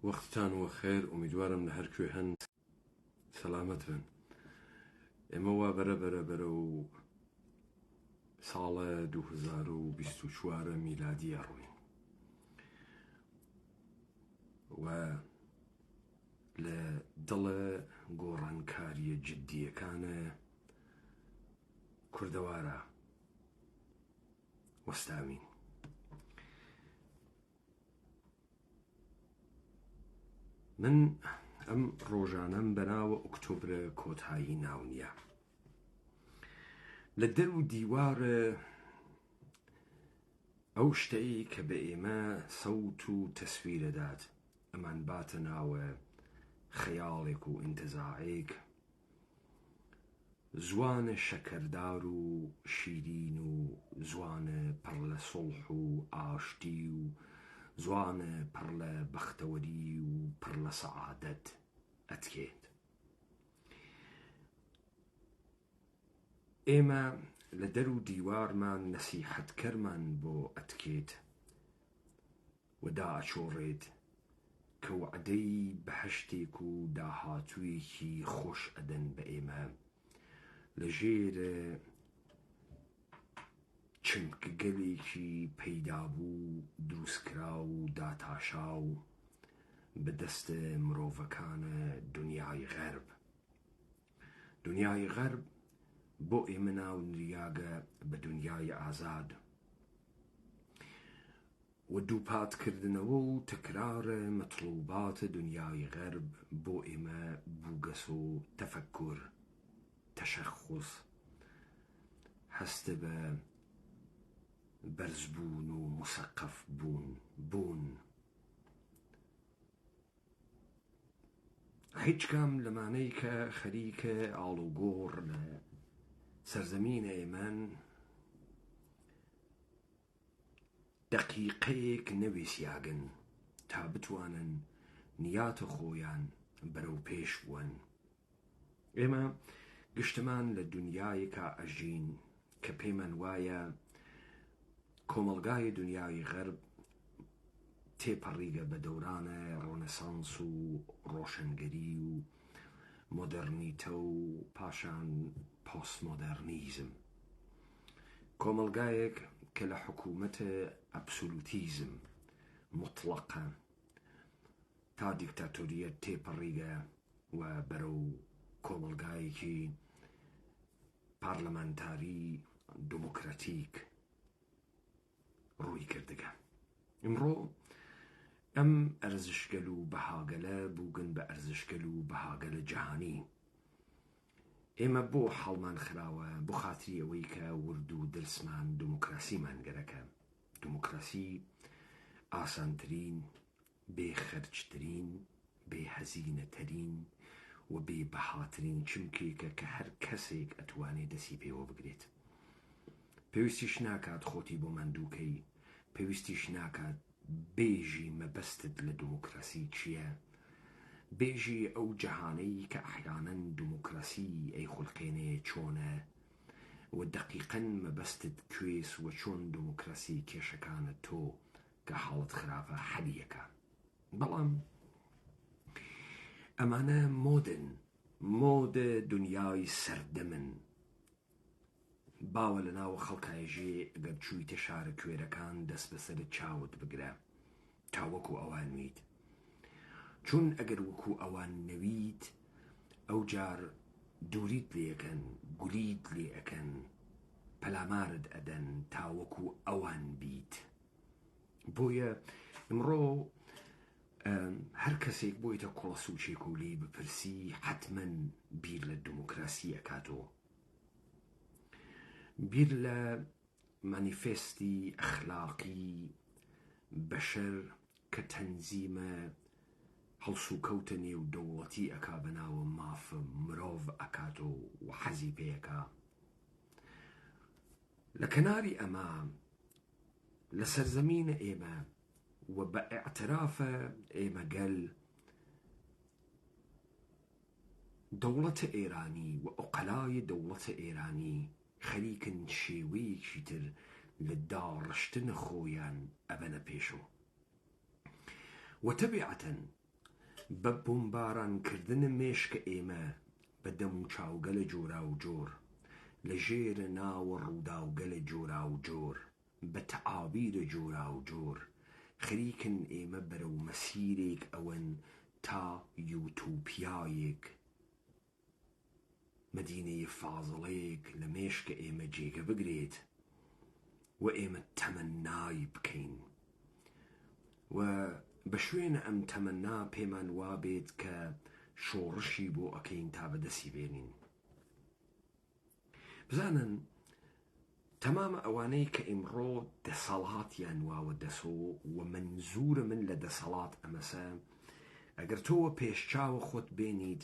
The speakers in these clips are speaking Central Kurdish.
وەختتان وە خێر ئومیدوارم لە هەر کوێ هەن سەلامەت بن. ئێمە وا بەرە و ساڵە 2024 میلادی ڕووین و لە دڵە گۆڕانکاریە جددیەکانە کوردەوارە وەستاوین. من ئەم ڕۆژانەم بەناوە ئۆکتۆبرە کۆتایی ناونیە لە دەر و دیوارە ئەو شتەی کە بە ئێمە سەوت و تەسویرەدات ئەمان باتە ناوە خەیاڵێک و ئینتزاعێک زوانە شەکەردار و شیرین و زوانە پڕ لە سڵح و ئاشتی و زوانە پڕ لە بەختەوەری و پڕ لە سەعادەت ئەتکێت. ئێمە لە دەر و دیوارمان نەسیحەتکەرمان بۆ ئەتکێت و دائەچۆڕێت کە وعدەی بەهەشتێک و داهاتوویەکی خۆش ئەدەن بە ئێمە لە ژێرە چمکگەلێکی پەیدابوو دروستکرا و داتاشا و بەدەستە مرۆڤەکانە دنیای غەرب. دنیای غەرب بۆ ئێمە ناو نریاگە بە دنیای ئازاد و دووپاتکردنەوە و تەکرارە مەطلوباتە دنیای غەرب بۆ ئێمە بووگەس و تەفەکر تەشەخص هەستە بە بەرزبوون و مسەقف بوون. هیچ کام لەمانەی کە خەریکە ئاڵوگۆڕ لە سەرزەمینە ئێمەن دەقیقەیەک نەویسیاگن تا بتوانن نیاتە خۆیان بەرەو پێش بوون. ئێمە گشتمان لە دنیایەکە ئەژین کە پێمان وایە کۆمەلگای دنیای غەرب تێپەڕیگە بە دەورانە ڕۆنەسانس و ڕۆشنگەری و مۆدەرنیتە و پاشان پۆستمۆدەرنیزم، کۆمەلگایەک کە لە حکوومەتە ئەبسولوتیزم مطلقە تا دیکتاتۆریەت تێپەڕیگە و بەرەو کۆمەلگایەکی پارلەمانتاری دموکراتیک ڕووی کردگە. ئەمڕۆ ئەم ئەرزشگەل و بەهاگەلە بووگن بە ئەرزشگەل و بەهاگەلە جەهانی. ئێمە بۆ حەڵمان خراوە بۆ خاتری ئەوەی کە ورد و دڵسمان دموکراسیمان گەرەکە. دموکراسی ئاسانترین، بێخەرجترین، بێهەزینەترین و بێبەهاترین چمکێکە کە هەر کەسێک ئەتوانێت دەسی پێوە بگرێت. پێویستیش ناکات خۆتی بۆ مندووکەی، پێویستیش ناکات بێژی مەبەستت لە دموکراسی چییە، بێژی ئەو جەهانەی کە ئەحیانەن دموکراسی ئەی خوڵقێنێ چۆنە و دەقیقەن مەبەستت کوێس و چۆن دموکراسی کێشەکانت تۆ کە حاڵت خراپە حەلیەکە. بەڵام ئەمانە مۆدە دنیای سەردەمن. باوە لە ناوە خەڵکایژێ ئەگەر چوویتە شارە کوێرەکان دەست بەسەرت چاوت بگرە تا وەکو ئەوان ویت، چون ئەگەر وەکو ئەوان نەویت ئەو جار دووریت لێەکەن، گولیت لێ ئەکەن، پەلامارت ئەدەن تا وەکو ئەوان بیت. بۆیە ئەمڕۆ هەر کەسێک بۆیتە کوڵە سوچێک و لێ بپرسی حتمەن بیر لە دموکراسی ئەکاتەوە، بیر لە مانیفێستی ئەخلاقی بەشەر کە تەنزیمە هەڵسوکەوتە نێو دەوڵەتی ئەکا بەناوە مافە مرۆڤ ئەکاتەوە و حەزی پێیەکا. لە کەناری ئەمە لە سەرزەمینە ئێمە و بە ئێعترافە ئێمە گەل دەوڵەتە ئێرانی و ئۆقەلای دەوڵەتە ئێرانی خەریکن شێوەیەکی تر لە داڕشتنە خۆیان ئەبەنە پێشەوە و تەبیعەتەن بە بۆمبارانکردن مێشکە ئێمە بە دەم و چاوگەلە جۆرا و جۆر لە ژێرە ناوە ڕووداوگەلە جۆرا و جۆر بە تەعابیرە جۆرا و جۆر خەریکن ئێمە بەرەو مەسیرێک ئەوەن تا یوتوپیایەک مدینەی فازڵەیەک لە مێشکە ئێمە جێگە بگرێت و ئێمە تەمەنای بکەین و بە شوێنە ئەم تەمەنا پێمان وابێت کە شۆڕشی بۆ ئەکەین تا بەدەستی بێنین. بزانن تەمامە ئەوانەی کە ئیمڕۆ دەسەڵاتیان واوە دەسۆ و منزورە من لە دەسەڵات ئەمەسە ئەگەر تۆوە پێشچاوە خۆت بێنیت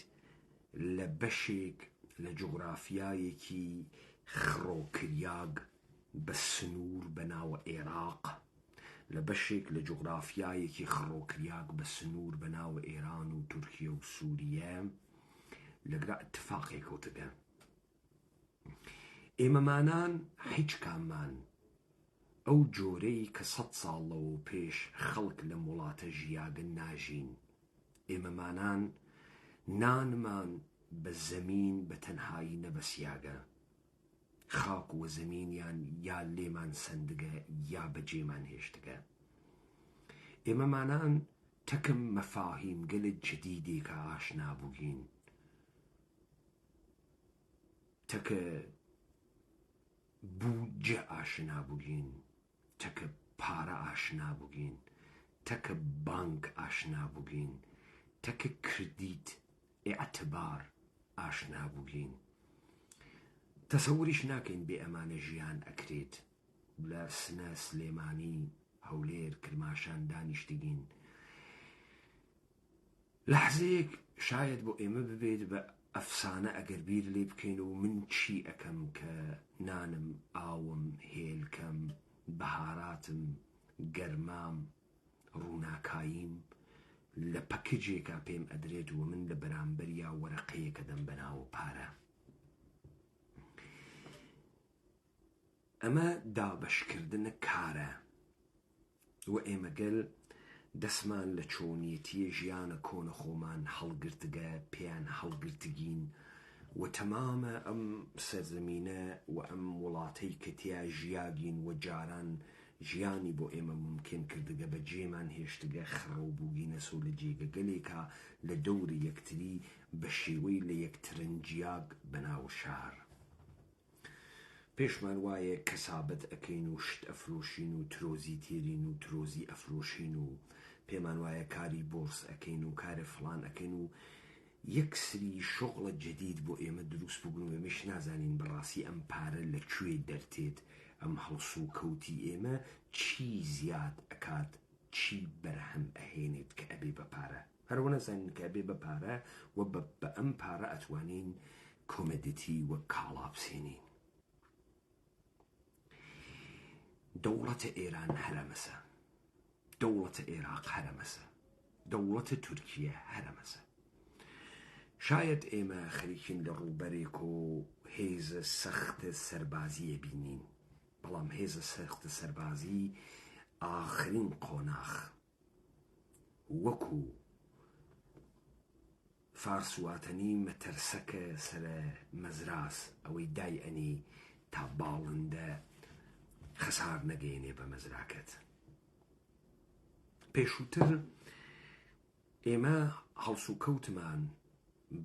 لە بەشێک لە جوغرافیایەکی خڕۆکریاگ بە سنوور بەناوە عێراق لە بەشێک لە جوغرافیایەکی خڕۆکریاگ بە سنوور بەناوە ئێران و تورکیە و سووریە لەگرا اتفاقێک کەوتگە ئێمەمانان هیچ کاممان ئەو جۆرەی کە 100 ساڵ لەوە پێش خەڵک لە وڵاتە ژیاگن ناژین. ئێمەمانان نانمان بە زەمین بە تەنهایی نەبەسیاگە، خاک و زەمینیان یا لێمان سندگە یا بەجێمان هێشتگە. ئێمەمانان تەکم مەفاهیم گەلە جدیدێکە ئاشنا بووگین، تەکە بودجە ئاشنا بووگین، تەکە پارە ئاشنا بووگین، تەکە بانک ئاشنا بووگین، تەکە کردیت ئێعتبار ئاشنا بووگین. تەسەوریش ناکەین بێ ئەمانە ژیان ئەکرێت. لە سنە سلێمانی هەولێر کرماشان دانیشتگین. لەحزەیەک شاید بۆ ئێمە ببێت بە ئەفسانە ئەگەر بیر لێ بکەین و من چی ئەەکەم کە نانم ئاوم هێلکەم بەهاراتم گەرمام ڕووناکاییم لە پەکجێکا پێم ئەدرێت و من لە بەرامبەریا وەرەقەیەکە دەم بەناوە پارە. ئەمە دابەشکردنە کارە و ئێمەگەل دەسمان لە چۆنیەتی ژیانە کۆنە خۆمان هەڵگرتگە پێیان هەڵگرتگین و تەمامە ئەم سەرزەمینە و ئەم وڵاتەی کە تیا ژیاگین و جاران ژیانی بۆ ئێمە ممکن کردگە بە جێمان هێشتگە خڕەو بووگینە سۆ لە جێگەگەلێکا لە دەوری یەکتری بە شێوەی لە یەکترنجیاگ بەناو شار. پێشمان وایە کەسابەت ئەکەین و شت ئەفرۆشین و ترۆزی تێرین و ترۆزی ئەفرۆشین و پێمان وایە کاری بۆرس ئەکەین و کارە فڵان ئەکەین و یەک سری شغڵە جدید بۆ ئێمە دروست بووبن و ئێمەش نازانین بەڕاستی ئەم پارە لەکوێ دەرتێت، ئەم هەڵس و کەوتی ئێمە چی زیاد ئەکات، چی بەرهەم ئەهێنێت کە ئەبێ بە پارە. هەروە نەزانین کە ئەبێ بە پارە و بە ئەم پارە ئەتوانین کۆمەدیتی وە کاڵا بسێنین. دەوڵەتە ئێران هەرەمەسە، دەوڵەتە عێراق هەرەمەسە، دەوڵەتە تورکیە هەرەمەسە. شاید ئێمە خەریکین لە ڕووبەرێک و هێزە سەختە سەربازیە بینین، بەڵام هێزە سەختە سەربازی ئاخرین قۆناغ وەکو فارسواتەنی مەتەرسەکە سەرە مەزراس ئەوەی دای ئەنی تا باڵندە خەسار نەگەێنێ بە مەزراکەت. پێشووتر ئێمە هەڵس و کەوتمان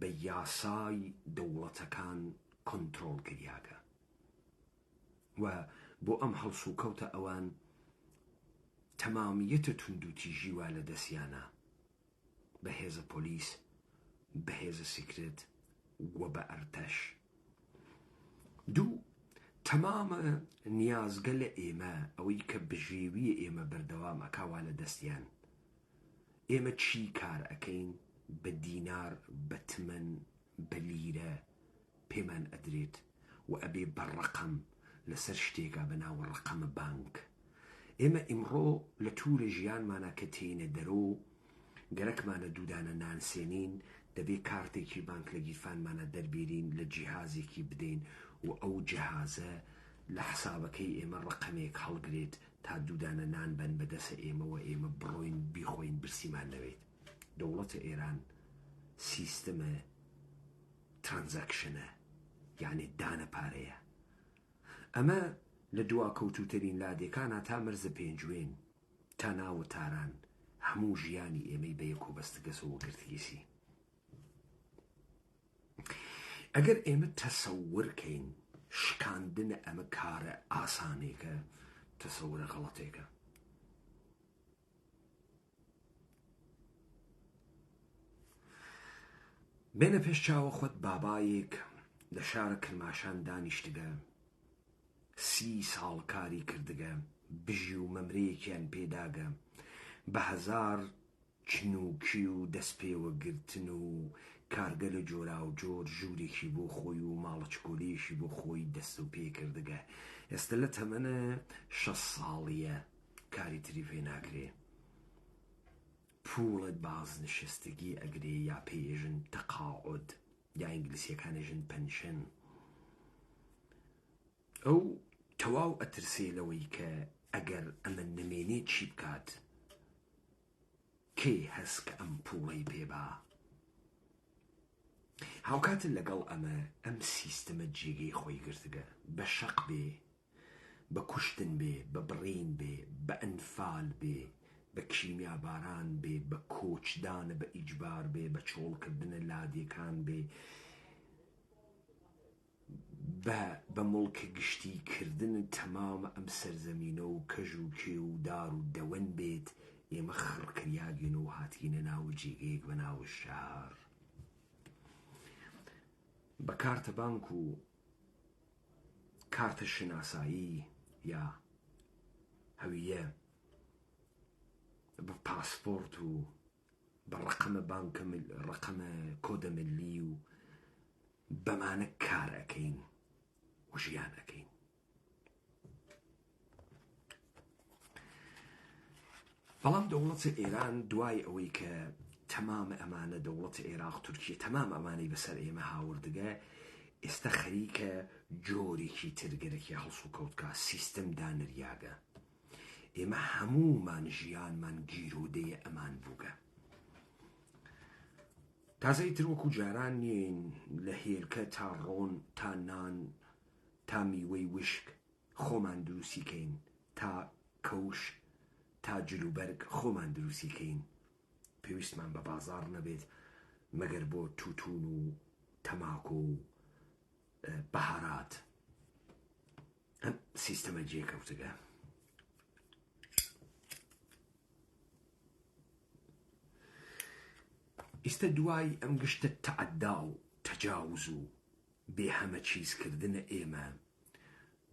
بە یاسای دەوڵەتەکان کۆنتڕۆڵ کریاگە و بۆ ئەم هەڵس و کەوتە ئەوان تەمامیەتە توندوتیژی وا لە دەستیانە بە هێزە پۆلیس، بە هێزە سیکرێت و بە ئەرتەش. دوو تەمامە نیازگە لە ئێمە ئەوەی کە بژێویە ئێمە بەردەوام ئەکاوا لە دەستیان. ئێمە چی کار ئەکەین بە دینار، بە تمەن، بە لیرە پێمان ئەدرێت و ئەبێ بە ڕەقەم لەسەر شتێکا بەناوە ڕەقەمە بانک. ئێمە ئیمڕۆ لە توورە ژیانمانە کە تێنە دەرۆ گەرەکمانە دوودانە نانسێنین دەبێ کارتێکی بانک لە گیرفانمانە دەربێرین لە جیهازێکی بدەین و ئەو جیهازە لە حسابەکەی ئێمە ڕقەمێک هەڵگرێت تا دوودانە نان بەن بەدەسە ئێمەوە ئێمە بڕۆین بیخۆین برسیمان نەوێت. دەوڵەتە ئێران سیستەمە ترانزەکشنە، یعنی دانە پارەیە. ئەمە لە دوا کەوتوترین لادێکانە تا مەرزە پێنجوێن تا ناوە تاران هەموو ژیانی ئێمەی بە یەک و بەستگەسەوە گرتگیسی. ئەگەر ئێمە تەسەورکەین شکاندنە ئەمە کارە ئاسانێکە، تەسەورە غەڵەتێکە. بێنە پێش چاوە خۆت بابایەک لە شارە کرماشان دانیشتگە، 30 ساڵ کاری کردگە، بژی و مەمرەیەکیان پێداگە، بە 1000 چنووکی و دەست پێوەگرتن و کارگە لە جۆرا و جۆر ژوورێکی بۆ خۆی و ماڵەچکۆلەیەشی بۆ خۆی دەست و پێ کردگە. ئێستا لە تەمەنە 6 ساڵیە کاری تری پێ ناکرێ، پوڵت بازنشستگی ئەگرێ یا پێژن تەقاعد یا ئینگلیسیەکانێژن پەنشن. ئەو تەواو ئەترسێ لەوەی کە ئەگەر ئەمە نمێنێ چی بکات، کێ هەست کە ئەم پوڵەی پێبا. هاوکاتن لەگەڵ ئەم سیستەمە جێگەی خۆی گرتگە، بە شەق بێ، بە کوشتن بێ، بە بڕین بێ، بە ئەنفال بێ، بە کیمیا باران بێ، بە کۆچدانە، بە ئیجبار بێ، بە چۆڵکردنە لادێکان بێ، بە مڵکە گشتی کردن تەمامە ئەم سەرزەمینە و کەژ و کێ و دار و دەوەن بێت. ئێمە خڕکریاگەن و هاتینە ناو جێگەیەک بە ناو شار، بە کارتە بانک و کارتە شناسایی یا هەویە، بە پاسپۆرت و بە ڕقەمە بانکە ڕقەمە کۆدە ملی و بەمانە کار ئەەکەین و ژیان ئەەکەین. بەڵام دەوڵەتە ئێران دوای ئەوەی کە تەمامە ئەمانە دەوڵەتە عێراق تورکیە تەمام ئەمانەی بەسەر ئێمە هاوردگە، ئێستا خەریکە جۆرێکی ترگەرەکی هەڵس و کەوتکە، سیستەم دانریاگە. ئێمە هەموومان ژیانمان گیرۆدەیە ئەمان بووگە. تازەی تر وەکو جاران نین لە هێلکە تا ڕۆن تا نان تا میوەی وشک خۆمان دروستیکەین، تا کەوش تا جلوبەرگ خۆمان دروستیکەین. پێویستمان بە بازار نەبێت مەگەر بۆ تووتون و تەماکۆ و بەهارات. ئەم سیستەمە جێکەوتگە. ئێستا دوای ئەم گشتە تەعەدا و تەجاوز و بێ هەمە چیزکردنە ئێمە،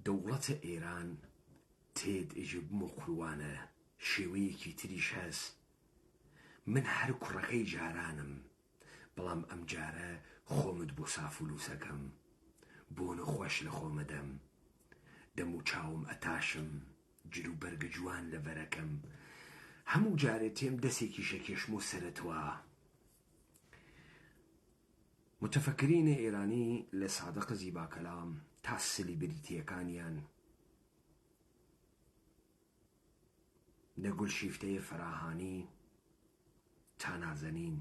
دەوڵەتە ئێران تێد ئێژە بمۆقروانە شێوەیەکی تریش هەست. من هەر کوڕەکەی جارانم، بەڵام ئەم جارە خۆمت بۆ سافولوسەکەم، بۆ نەخۆش لە خۆمەدەم، دەم و چاوم ئەتاشم، جلو بەرگە جوان لە بەرەکەم، هەموو جارێ تێم دەسێکی شەکێشم و سەرەتوە. متفەکرینە ئێرانی لە سادق زیباکەلام تا سلیبریتیەکانیان لە گولشیفتەیە فەراهانی تا نازەنین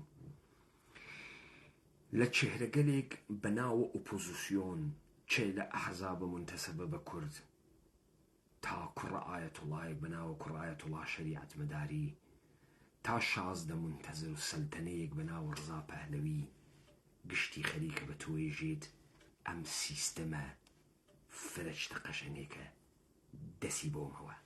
لە چێهرەگەلێک بەناوە ئۆپۆزیسیۆن، چێ لە ئەحزابە منتەسەبە بە کورد تا کوڕە ئایەتوڵایەک بەناوە کوڕە ئایەتوڵا شەریعەت مەداری، تا شازدە منتەزر و سەلتەنەیەک بەناوە ڕزا پەهلەوی، گشتی خەریکە بە تۆیژێت ئەم سیستەمە فرەشتە قەشەنێکە دەسی بۆمەوە.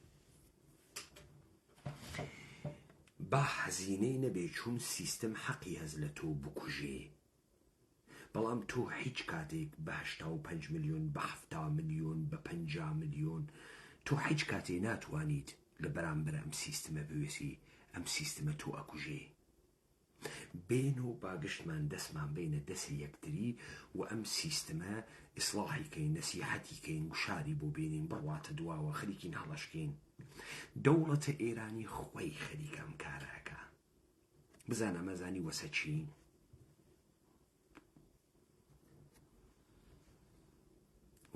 با حەزینەی نەبێ چون سیستەم حەقی هەز لە تۆ بکوژێ، بەڵام تۆ هیچ کاتێک بە 85 ملیۆن بە 70 ملیۆن بە 50 ملیۆن تۆ هیچ کاتێ ناتوانیت لە بەرامبەر ئەم سیستەمە بوێسی. ئەم سیستەمە تۆ ئەکوژێ. بین و باگشتمان دەستمان بینە دەستی یەکتری و ئەم سیستەمە ئیسلاحیکەین، نەسیحەتیکەین، گوشاری بۆ بینین، بڕواتە دواوە، خەریکین هەڵەشکین. دەوڵەتە ئێرانی خۆی خەریکەم کارەکە. بزانە مەزانی وەسە چی؟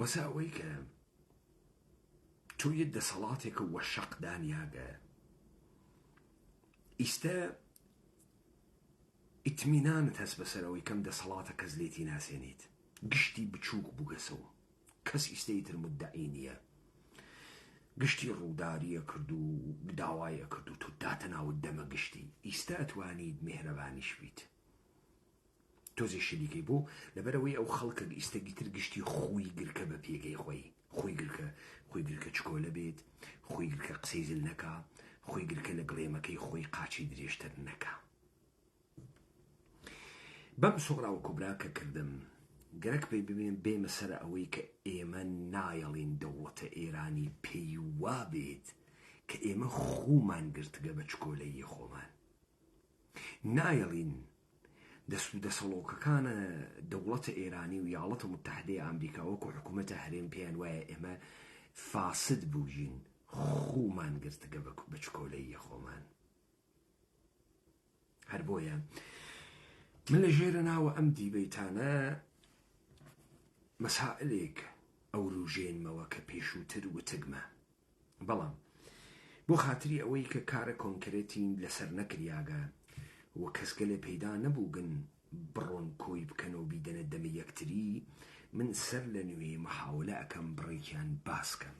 وەسە ئەوەی کە تۆ یە دەسەڵاتێکە وەشەق دانیاگە، ئیستە ئیتمینانت هەست بەسەرەوەی کەم دەسەڵاتە کەس لێتی ناسێنیت، گشتی بچووک بووگەسەوە، کەس ئیستەیتر مدعی نییە، گشتی ڕووداریە کرد و داوایە کرد و تۆ داتە ناوت دەمە گشتی، ئیستا ئەتوانیت میهرەبانیش بیت. تۆزی شلیکەی بۆ لەبەرەوەی ئەو خەڵکە ئیستەگیتر گشتی خۆی گرکە بە پێگەی خۆی، خۆی گرکە چکۆلە بێت، خۆی گرکە قسەی زل نەکا، خۆی گرکە لە گڵێمەکەی خۆی قاچی درێژتر نەکا. بەم سۆڕاوە کوبرا کە کردم گەرەک پێی ببین بێمە سەر ئەوەی کە ئێمە نایەڵین دەوڵەتە ئێرانی پێی وا بێت کە ئێمە خۆمان گرتگە بە چکۆلەی خۆمان، نایەڵین دەست و دەسەڵۆکەکانە دەوڵەتە ئێرانی و یاڵەتە متحدەی ئەمریکا وەکو حکوومەتە هەرێم پێیان وایە ئێمە فاسد بووژین، خۆمان گرتگە بە چکۆلەی خۆمان. هەر بۆیە من لە ژێرە ناوە ئەم دیبەیتانە مەسائلێک ئەو ڕوژێنمەوە کە پێشووتر وتگمە، بەڵام بۆ خاتری ئەوەی کە کارە کۆنکرێتین لەسەر نەکریاگە و کەسگەلێ پەیدا نەبووگن بڕۆن کۆی بکەنەوە بیدەنە دەمە یەکتری، من سەر لە نوێ مەحاولە ئەەکەم بڕێکیان باسکەم.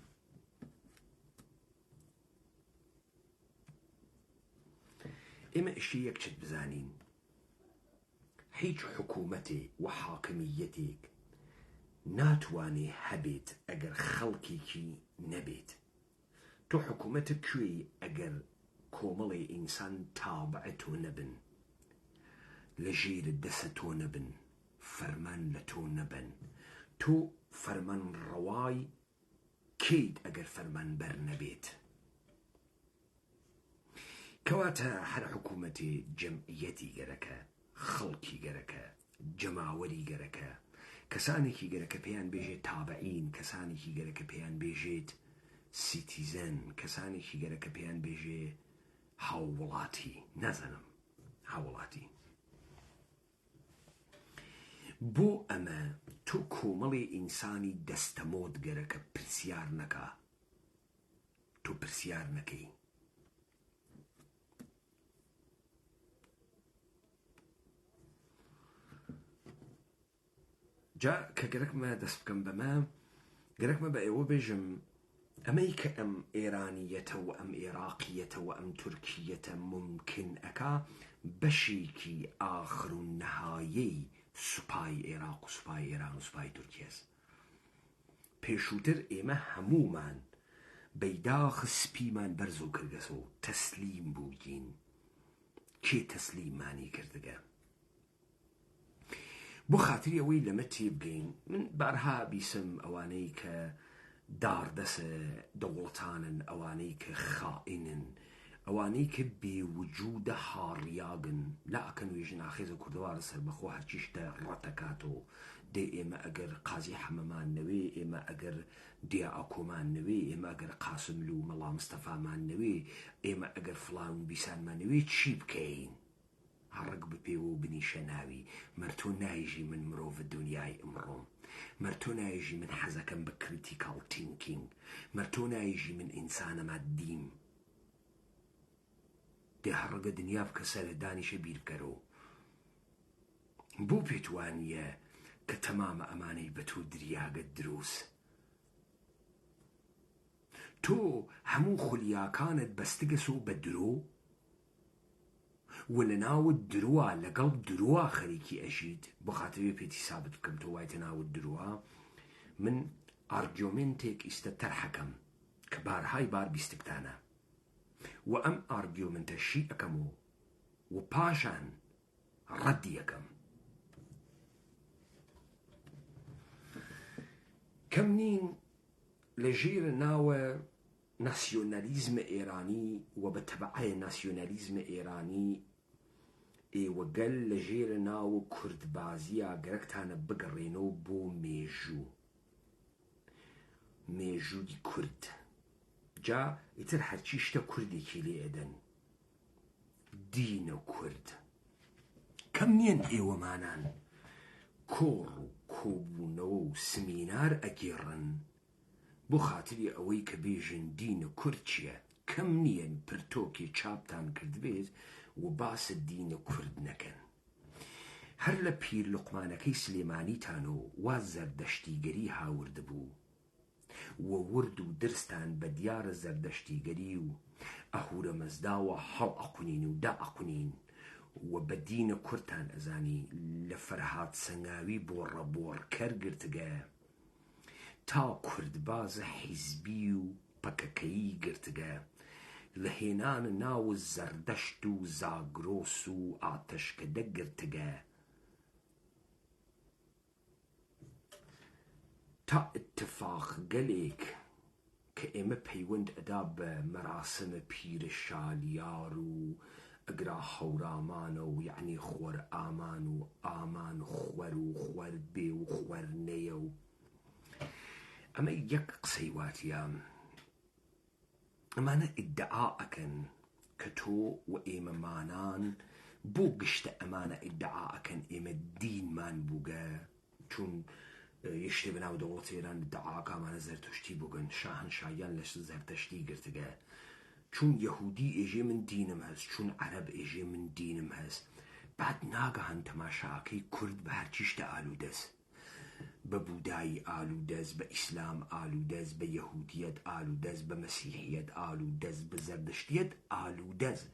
ئێمە ئشتی یەکچت بزانین، هیچ حکوومەتێ و حاکمیەتێک ناتوانێ هەبێت ئەگەر خەڵکێکی نەبێت. تۆ حکوومەتە کوێی ئەگەر کۆمەڵی ئینسان تابعە تۆ نەبن، لە ژێرت دەسە تۆ نەبن، فەرمان لە تۆ نەبن، تۆ فەرمان ڕەوای کەیت ئەگەر فەرمان بەر نەبێت. کەواتە هەر حکوومەتێ جەمعیەتی گەرەکە، خەڵکی گەرەکە، جەماوەری گەرەکە، کەسانێکی گەرەکە پێیان بێژێت تابعین، کەسانێکی گەرەکە پێیان بێژێت سیتیزەن، کەسانێکی گەرەکە پێیان بێژێ هاووڵاتی، نازانم هاووڵاتی. بۆ ئەمە تۆ کۆمەڵی ئینسانی دەستەمۆت گەرەکە پرسیار نەکا، تۆ پرسیار نەکەی. جا کە گەرەکمە دەست بکەم بەمە، گەرەکمە بە ئێوە بێژم ئەمەی کە ئەم ئێرانیەتە و ئەم عێراقیەتە و ئەم تورکیەتە ممکن ئەکا بەشێکی ئاخر و نەهایەی سوپای عێراق و سوپای ئێران و سوپای تورکیەس. پێشووتر ئێمە هەموومان بەیداخ سپیمان بەرز و کردگەسە و تەسلیم بووگین. کێ تەسلیممانی کردگە؟ بۆ خاتری ئەوەی لەمە تێبگەین، من بارها بیسم ئەوانەی کە داردەسە دەوڵەتانن، ئەوانەی کە خائینن، ئەوانەی کە بێوجودە هاڕیاگن، لا ئەکەن وێژن ئاخێزە کوردەوارە سەر بەخۆ هەرچیشتە ڕەتەکاتەوە. دێ ئێمە ئەگەر قازی حەمەمان نەوێ، ئێمە ئەگەر دیا ئاکۆمان نەوێ، ئێمە ئەگەر قاسملو و مەڵا مستەفامان نەوێ، ئێمە ئەگەر فڵان و بیسانمان نەوێ، چی بکەین؟ هەڕک بپێوە و بنیشە ناوی. مەرتۆ نایژی من مرۆڤ دنیای ئەمڕۆم، مەرتۆ نایژی من حەزەکەم بە کریتیکال تینکینگ، مەرتۆ نایژی من ئینسانە مادیم. دێ هەڕگە دنیا بکە سەرە دانیشە بیر بکەرەوە. بۆ پێتوانیە کە تەمامە ئەمانەی بە تۆ دریاگە دروست. تۆ هەموو خولیاکانت بەستگەسەوە بە درۆ و لە ناوت درۆوە لەگەڵ درۆوە خەریکی ئەژیت. بۆ خاترێ پێتی سابت بکەم تۆ وایتە ناوت درۆوە. من ئارگیۆمنتێک ئیستە تەرحەکەم کە بارهای بار بیستکتانە و ئەم ئارگیۆمنتە شی ئەەکەمەوە و پاشان ڕەدی ئەەکەم. کەم نین لە ژێرە ناوە ناسیۆنالیزمە ئێرانی و بە تەبعەیە ناسیۆنالیزمە ئێرانی ئێوە گەل لە ژێرە ناوە کوردبازیە گەرەکتانە بگەڕێنەوە بۆ مێژووی کورد. جا ئیتر هەرچی شتە کوردێکی لێ ئەدەن، دینە کورد. کەم نیەن ئێوەمانان کۆڕ و کۆبوونەوە و سمینار ئەگێڕن بۆ خاتری ئەوەی کە بێژن دینە کورد چییە. کەم نیەن پرتۆکی چاپتان کرد بێت و باسە دینە کورد نەکەن. هەر لە پیر لوقمانەکەی سلێمانیتان و وا زەردەشتیگەری هاورد بوو و ورد و درستان بە دیارە زەردەشتیگەری و ئەهورە مەزداوە هەڵ ئەقونین و دا ئەقونین و بە دینە کورتان ئەزانی لە فەرهاد سەنگاوی بۆڕەبۆڕ کەرگرتگە تا کوردبازە حیزبی و پەکەکەیی گرتگە لە هێنانە ناو زەردەشت و زاگرۆس و ئاتەشکەدە گرتگە تا اتفاق گەلێک کە ئێمە پەیوەند ئەدا بە مەراسمە پیرە شالیار و ئەگرا هەورامانە و یعنی خۆر ئامان و ئامان خوەر و خوەر بێ و خوەر نەیە و ئەمە یەک قسەی واتیە ئەمانە ئیدعا ئەکەن کە تۆ و ئێمەمانان بۆ گشتە ئەمانە ئیدعا ئەکەن ئێمە دینمان بووگە چون یشتێ بەناو دەوڵەت ئێران دعاکامانە زەرتشتی بووگەن شاهنشاییان لە زەردەشتی گرتگە چون یەهودی ئێژێ من دینم هەست چون عەرەب ئێژێ من دینم هەست بعد ناگەهان تەماشاکەی کورد بە هەرچی شتە ئالوودەست بە بودایی ئالوودەست بە ئیسلام ئالوودەست بە یەهودیەت ئالوودەست بە مەسیحیەت ئالوودەست بە زەردەشتیەت ئالوودەست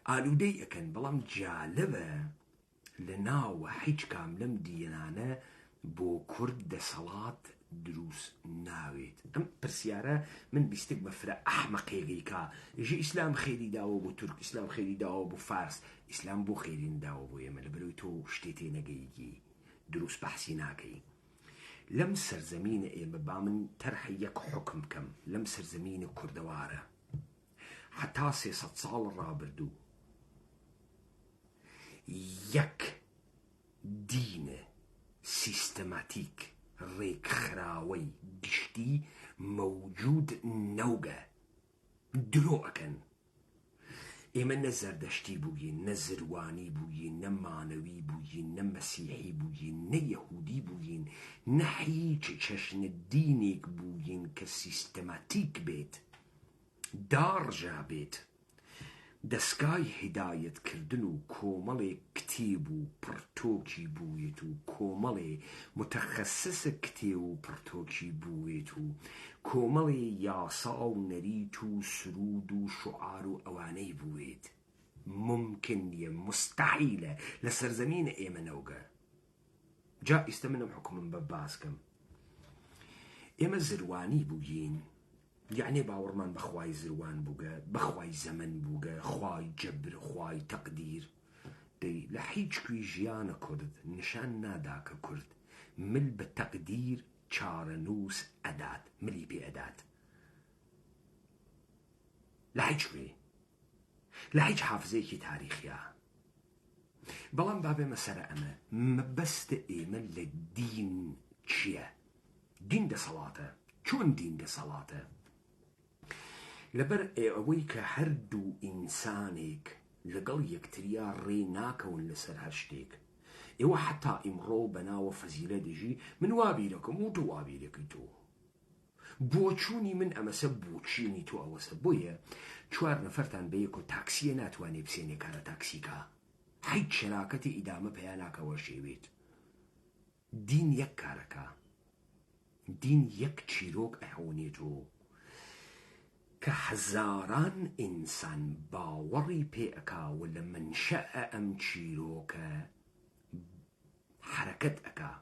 ئالوودەی ئەکەن بەڵام جالبە لە ناوە هیچ کام لەم دینانە بۆ کورد دەسەڵات دروست ناوێت ئەم پرسیارە من بیستێک بە فرە ئەحمەقێگەی کا ژی ئیسلام خێری داوە بۆ تورک ئیسلام خێری داوە بۆ فارس ئیسلام بۆ خێری نداوە بۆ ئێمە لەبەرەوەی تۆ شتێ تێنەگەیەکی دروست بەحسی ناکەی لەم سەرزەمینە ئێمە با من تەرحە یەک حکم بکەم لەم سەرزەمینە کوردەوارە حتا 300 ساڵ ڕابردوو یەک دینە سیستەماتیک ڕێکخراوەی گشتی مەوجود نەوگە درۆ ئەکەن ئێمە نە زەردەشتی بووین نە زروانی بووین نە مانەوی بووین نە مەسیحی بووین نە یەهودی بووین نە هیچ چەشنە دینێک بووین کە سیستەماتیک بێت داڕژا بێت دەستگای هیدایەتکردن و کۆمەڵێ کتێب و پڕتۆکی بوویت و کۆمەڵێ متەخەسسە کتێب و پڕتۆکی بوویت و کۆمەڵێ یاسا و نەریت و سرود و شعار و ئەوانەی بوویت ممکن نیە مستحیلە لە سەرزەمینە ئێمە نەوگە جا ئیستە منم حکومم بە باسکەم ئێمە زروانی بووین یعنی باوەڕمان بەخوای زروان بووگە بەخوای زەمن بووگە خوای جەبر خوای تەقدیر دەی لە هیچ کوی ژیانە کورد نیشان نادا کە کورد مل بە تەقدیر چارەنووس ئەدات ملی پێ ئەدات لە هیچ کوێ لە هیچ حافزەیەکی تاریخیە بەڵام بابێمە سەرە ئەمە مەبەستە ئێمە لە دین چییە دین دەسەڵاتە چۆن دین دەسەڵاتە لەبەر ئەوەی کە هەردوو ئینسانێک لەگەڵ یەکتریا ڕێ ناکەون لەسەر هەر شتێک ئێوە حتا ئیمڕۆ بەناوە فەزیلە دژی من وابیرەکەم و تۆ وابیرەکەی تۆ بۆچوونی من ئەمەسە بۆچینی تۆ ئەوەسە بۆیە 4 نەفەرتان بە یەک و تاکسیە ناتوانێ بسێنێ کارە تاکسیکە هیچ شەراکەتی ئیدامە پەیاناکەوە شێوێت دین یەک کارەکە دین یەک چیرۆک ئەحەونێتەوە کە هەزاران ئینسان باوەڕی پێ ئەکاوە لە منشەئە ئەم چیرۆکە حرەکەت ئەکا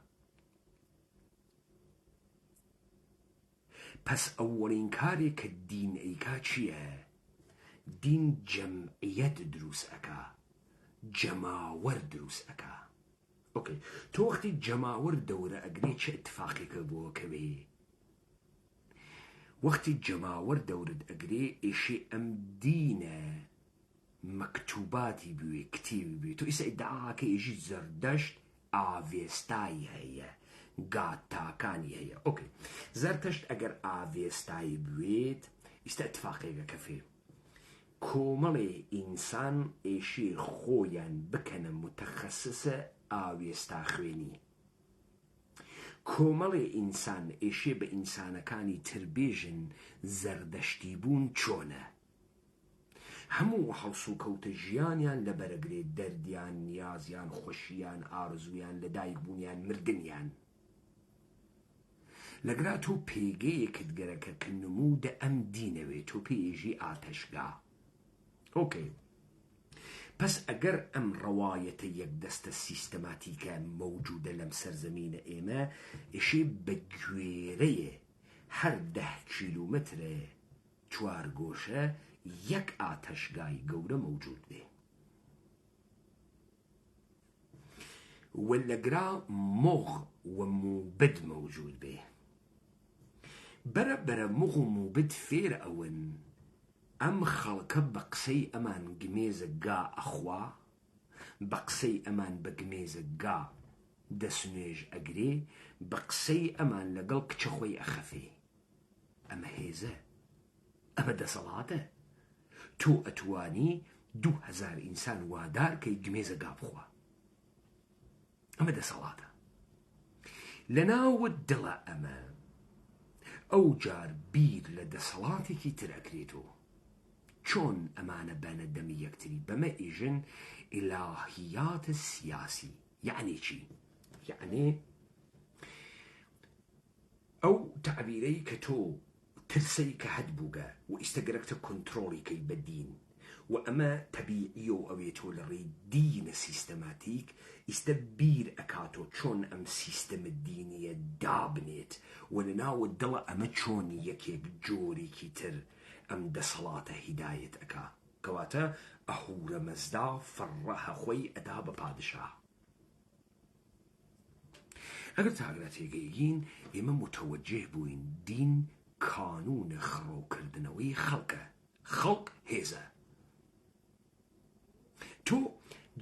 پس ئەوەڵین کارێک کە دین ئەیکا چییە دین جەمعیەت دروست ئەکا جەماوەر دروست ئەکا ئۆکەی تۆ وەختی جەماوەر دەورە ئەگرێ چه ئتفاقێکە بۆکەوێ وەختی جەماوەر دەورت ئەگرێ ئێشێ ئەم دینە مەکتوباتی بوێ کتێبی بوێ تۆ ئێستا ئیدعاکە ئێژی زەردەشت ئاوێستایی هەیە گاتاکانی هەیە ئۆکەی زەردەشت ئەگەر ئاوێستایی بوێت ئێستا ئتفاقێکە کەفێ کۆمەڵێ ئینسان ئێشێ خۆیان بکەنە متەخەسسە ئاوێستا خوێنی کۆمەڵێ ئینسان ئێشێ بە ئینسانەکانی تربێژن زەردەشتی بوون چۆنە هەموو هەڵسو کەوتە ژیانیان لەبەرەگرێت دەردیان، نیازیان، خۆشییان، ئارزویان، لەدایک بوونیان، مردنیان. لەگرا تۆ پێگەیەکت گەرەکە کە نموودە ئەم دینەوێت تۆ پێژی ئاتەشگا. ئۆکێ، پس ئەگەر ئەم ڕەوایەتە یەکدەستە سیستەماتیکە مەوجودە لەم سەرزەمینە ئێمە، ئێشێ بە گوێرەیە هەر 10 کیلومترە چوارگۆشە یەک ئاتەشگای گەورە مەوجود بێ. وەلەگرا مۆغ و موبد مەوجود بێ. بەرە مۆغ و موبد فێر ئەون ئەم خەڵکە بە قسەی ئەمان گمێزە گا ئەخوا، بە قسەی ئەمان بە گمێزە گا دەسنوێژ ئەگرێ، بە قسەی ئەمان لەگەڵ کچە خۆی ئەخەفێ. ئەمە هێزە، ئەمە دەسەڵاتە. تۆ ئەتوانی 2000 ئینسان وادار کەی گمێزە گا بخوا. ئەمە دەسەڵاتە. لەناوت دڵە ئەمە ئەو جار بیر لە دەسەڵاتێکی تر ئەکرێتەوە. چۆن ئەمانە بەنە دەمی یەکتری؟ بەمە ئیژن ئیلاهیاتە سیاسی. یعنی چی؟ یعنی ئەو تعبیرەی کە تۆ ترسەی کە هەد بووگە و ئیستەگەرەکتە کۆنتڕۆڵی کەی بە دین، و ئەمە تەبیعیە و ئەوێتۆ لە ڕێی دینە سیستەماتیک ئیستە بیر ئەکاتۆ چۆن ئەم سیستەمە دینیە دابنێت و لە ناوە دڵە ئەمە چۆن یەکێک جۆرێکی تر ئەم دەسەڵاتە هیدایەت ئەکا، کەواتە ئەهورە مەزدا فەڕەهە خۆی ئەدا بە پادشا. ئەگەر تاگرا تێگەیگین ئێمە متەوەجێ بووین دین کانونە خڕۆکردنەوەی خەڵکە. خەڵک هێزە. تۆ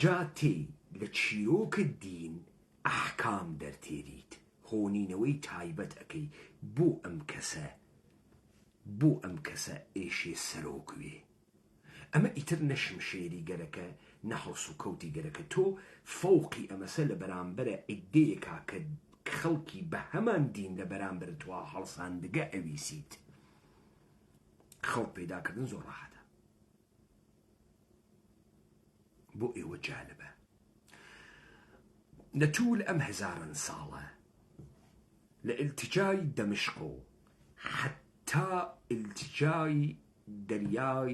جاتێ لە چیرۆکە دین ئەحکام دەرتێریت، هۆنینەوەی تایبەت ئەەکەی بۆ ئەم کەسە ئێشێ سەرۆکوێ. ئەمە ئیتر نەشمشێری گەرەکە، نەهەڵس و کەوتی گەرەکە. تۆ فەوقی ئەمەسە لە بەرامبەرە ئیدەیەکا کە خەڵکی بە هەمان دین لە بەرامبەر توا هەڵساندگە ئەویسیت. خەڵک پەیداکردن زۆر ڕاحەتە. بۆ ئێوە جالبە لە توول ئەم هەزاران ساڵە لە ئیلتیجای دەمشق و حتا ئیلتیجای دەریای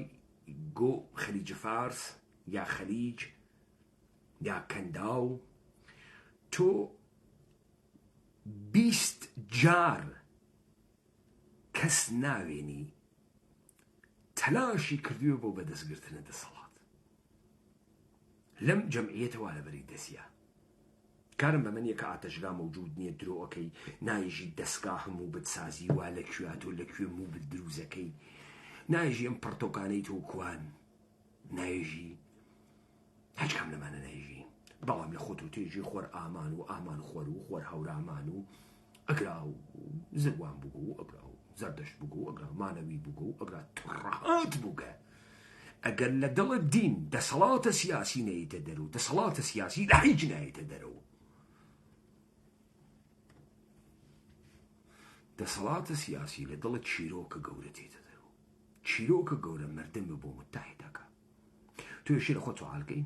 گۆ خەلیج فارس یا خەلیج یا کەنداو، تۆ 20 جار کەس ناوێنی تەلاشی کردووە بۆ بەدەستگرتنە دەسەڵات لەم جەمعیەتەوە لەبەری دەسیە. کارم بە من یەکە ئاتەشگا مەوجود نییە درۆەکەی نایژی دەستگا هەموو بتسازی وا لەکوێ تۆ لەکوێ موو بدروزەکەی، نایژی ئەم پڕتۆکانەی تۆ کوان، نایژی هەچ کام لەمانە نایژی. بەڵام لە خۆت و تێژی خۆر ئامان و ئامان خۆر و خۆر هەورامان و ئەگرا و زەوان بووگە و ئەگرا و زەردەشت بووگە و ئەگرا مانەوی بووگە و ئەگرا تڕەهات بووگە. ئەگەر لە دڵە دین دەسەڵاتە سیاسی نەیتە دەرەوە، دەسەڵاتە سیاسی لە هیچ نایتە دەرەوە. دەسەڵاتە سیاسی لە دڵە چیرۆکە گەورە تێتە دەرەوە. چیرۆکە گەورە مردمە بۆ متحیدەکە. تۆ یەشێ لە خۆت سوالکەی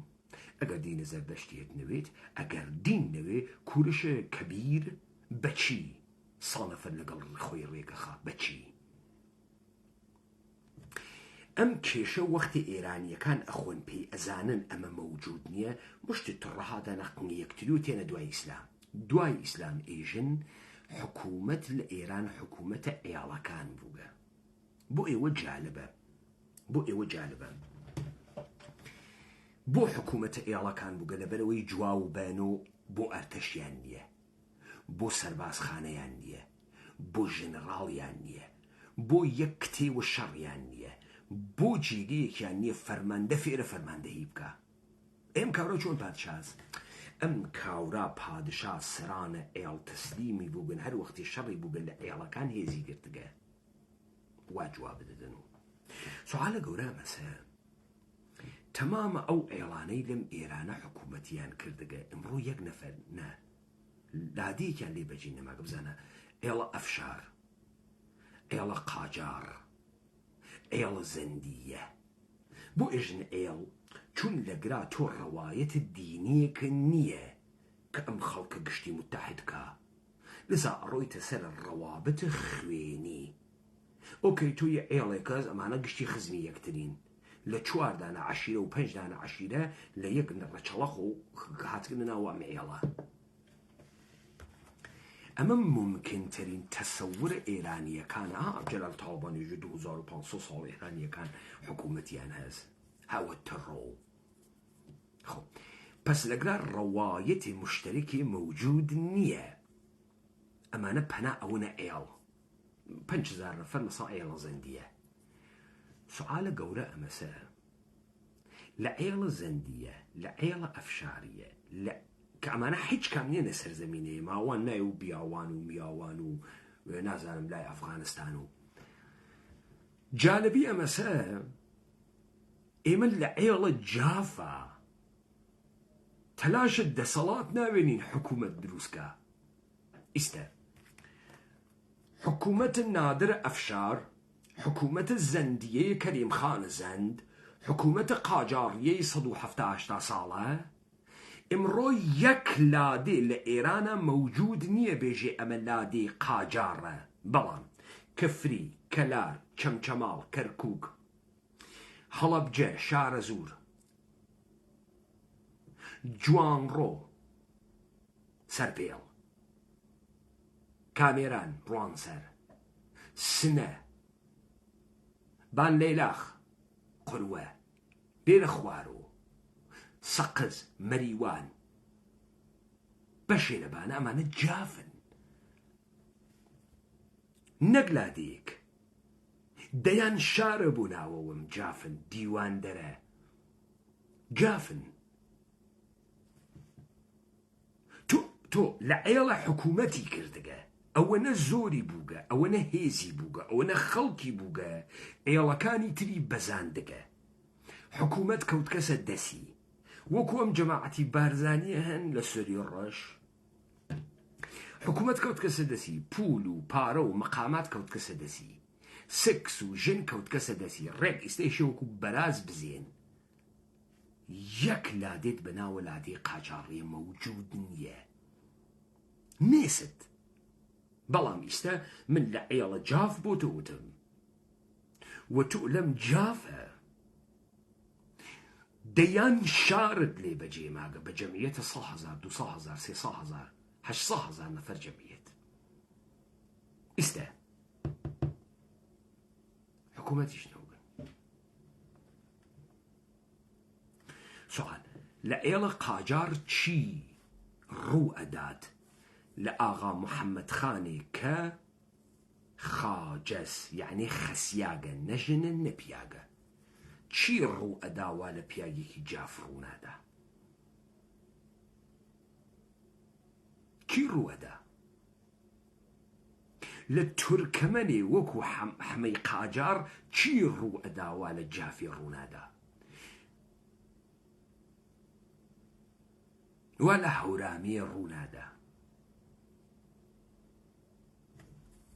ئەگەر دینە زەردەشتیت نەوێت، ئەگەر دین نەوێ کوورشە کەبیر بەچی ساڵەفەر لەگەڵ خۆی ڕێگەخا بەچی؟ ئەم کێشە وەختی ئێرانیەکان ئەخۆن پێی ئەزانن ئەمە مەوجود نییە، مشتی تڕەهاتە نەقنی یەکتری و تێنە دوای ئیسلام. دوای ئیسلام ئێژن حکوومەت لە ئێران حکوومەتە ئێڵەکان بووگە. بۆ ئێوە جالبە بۆ حکوومەتە ئێڵەکان بووگە لەبەرەوەی جوا و بەنۆ بۆ ئەرتەشیان نییە، بۆ سەربازخانەیان نییە، بۆ ژنەڕاڵیان نییە، بۆ یەک کتێوە شەڕیان نییە، بۆ جێگەیەکیان نییە فەرماندە فێرە فەرماندەهی بکە. ئێم کاورە چۆن پادشاز؟ ئەم کاورا پادشا سەرانە ئێڵ تەسلیمی بووبن، هەر وەختی شەڕی بووبن لە ئێڵەکان هێزی گرتگە وا جواب بدەدەن. و سوالە گەورە مەسە تەمامە ئەو ئێڵانەی لەم ئێرانە حکوومەتیان کردگە ئەمڕۆ یەک نەفەر نە لادەیەکیان لێ بەجین نەماگە بزانە ئێڵە ئەفشار، ئێڵە قاجار، ئێڵە زەندیە، بۆ ئێژن ئێڵ چون لەگرا تۆ ڕەوایەت دینیەکە نییە کە ئەم خەڵکە گشتی متحدکە لەسا ئەڕۆیتە سەر ڕەوابەتە خوێنی ئۆکەی تۆ یە ئێڵێکەس ئەمانە گشتی خزمی یەکترین لە 4 دانە عەشیرە و 5 دانە عەشیرە لە یەک ڕەچەڵەق و هاتکردنە ناو ئەم ئێڵە ئەمە ممکنترین تەسەورە ئێرانیەکانە جەلال تاوبانیژە 2500 ساڵ ئێرانیەکان حکوومەتیان هەست هاوەتە ڕۆ خۆ پس لەگرا ڕەوایەتی مشتەرەکی مەوجود نییە ئەمانە پەنا ئەوەنە ئێڵ 5000 نەفەر مەسا ئێڵە زەندیە سوالە گەورە ئەمەسە لە ئێڵە زەندیە لە ئێڵە ئەفشاریە کە ئەمانە هیچ کام نیە لە سەرزەمینەیە ماوان نای و بیاوان و میاوان و نازانم لای ئەفغانستان و جالبی ئەمەسە ئێمە لە ئێڵە جافە تەلاشت دەسەڵات ناوێنین حکوومەت دروستکە ئیستە حکوومەتە نادرە ئەفشار حکوومەتە زەندیەیە کەریم خانە زەند حکوومەتە قاجاڕیەی 170 ساڵە ئمڕۆ یەک لادێ لە ئێرانە مەوجود نییە بێژێ ئەمە لادێ قاجاڕە بەڵام کەفری کەلار چەمچەماڵ کەرکووک هەڵەبجە شارە زور جوانڕۆ سەرپێڵ کامێران ڕوانسەر سنە بان لەیلاخ قوروە بێرە خوارۆ سەقز مەریوان بەشێ لەبانە ئەمانە جافن نەگلادەیەک دەیان شارە بوو ناوەوەم جافن دیوان دەرە جافن تۆ لە ئێڵە حکوومەتی کردگە ئەوەنە زۆری بووگە ئەوەنە هێزی بووگە ئەوەنە خەڵکی بووگە ئێڵەکانی تری بەزاندگە حکوومەت کەوتکەسە دەسی وەکو ئەم جەماعەتی بارزانیە هەن لە سوێری ڕەش حکوومەت کەوتکەسە دەسی پول و پارە و مەقامات کەوتکەسە دەسی سکس و ژن کەوتکەسە دەسی ڕێک ئیستەیشە وەکو بەراز بزێن یەک لادێت بەناوە لادێ قاجاڕیە مەوجود نییە نێست بەڵام ئیستە من لە ئێڵە جاف بۆ تۆ وتم و تۆ لەم جافە دەیان شارت لێ بەجێ ماگە بە جەمیەتە 100,000 200,000 300,000 800,000 نەفەر جەمیەت ئیستە حکوومەتیش نەوگن سوال لە ئێڵە قاجار چی ڕوو ئەدات لە ئاغا محەممەد خانێ کە خاجەس یعنی خەسیاگە نەژنە نەپیاگە چی ڕوو ئەداوا لە پیاگێکی جاف ڕوونادا چی ڕوو ئەدا لە تورکەمەنێ وەکو حەمەی قاجار چی ڕوو ئەداوا لە جافی ڕوونادا وا لە هەورامیە ڕوونادا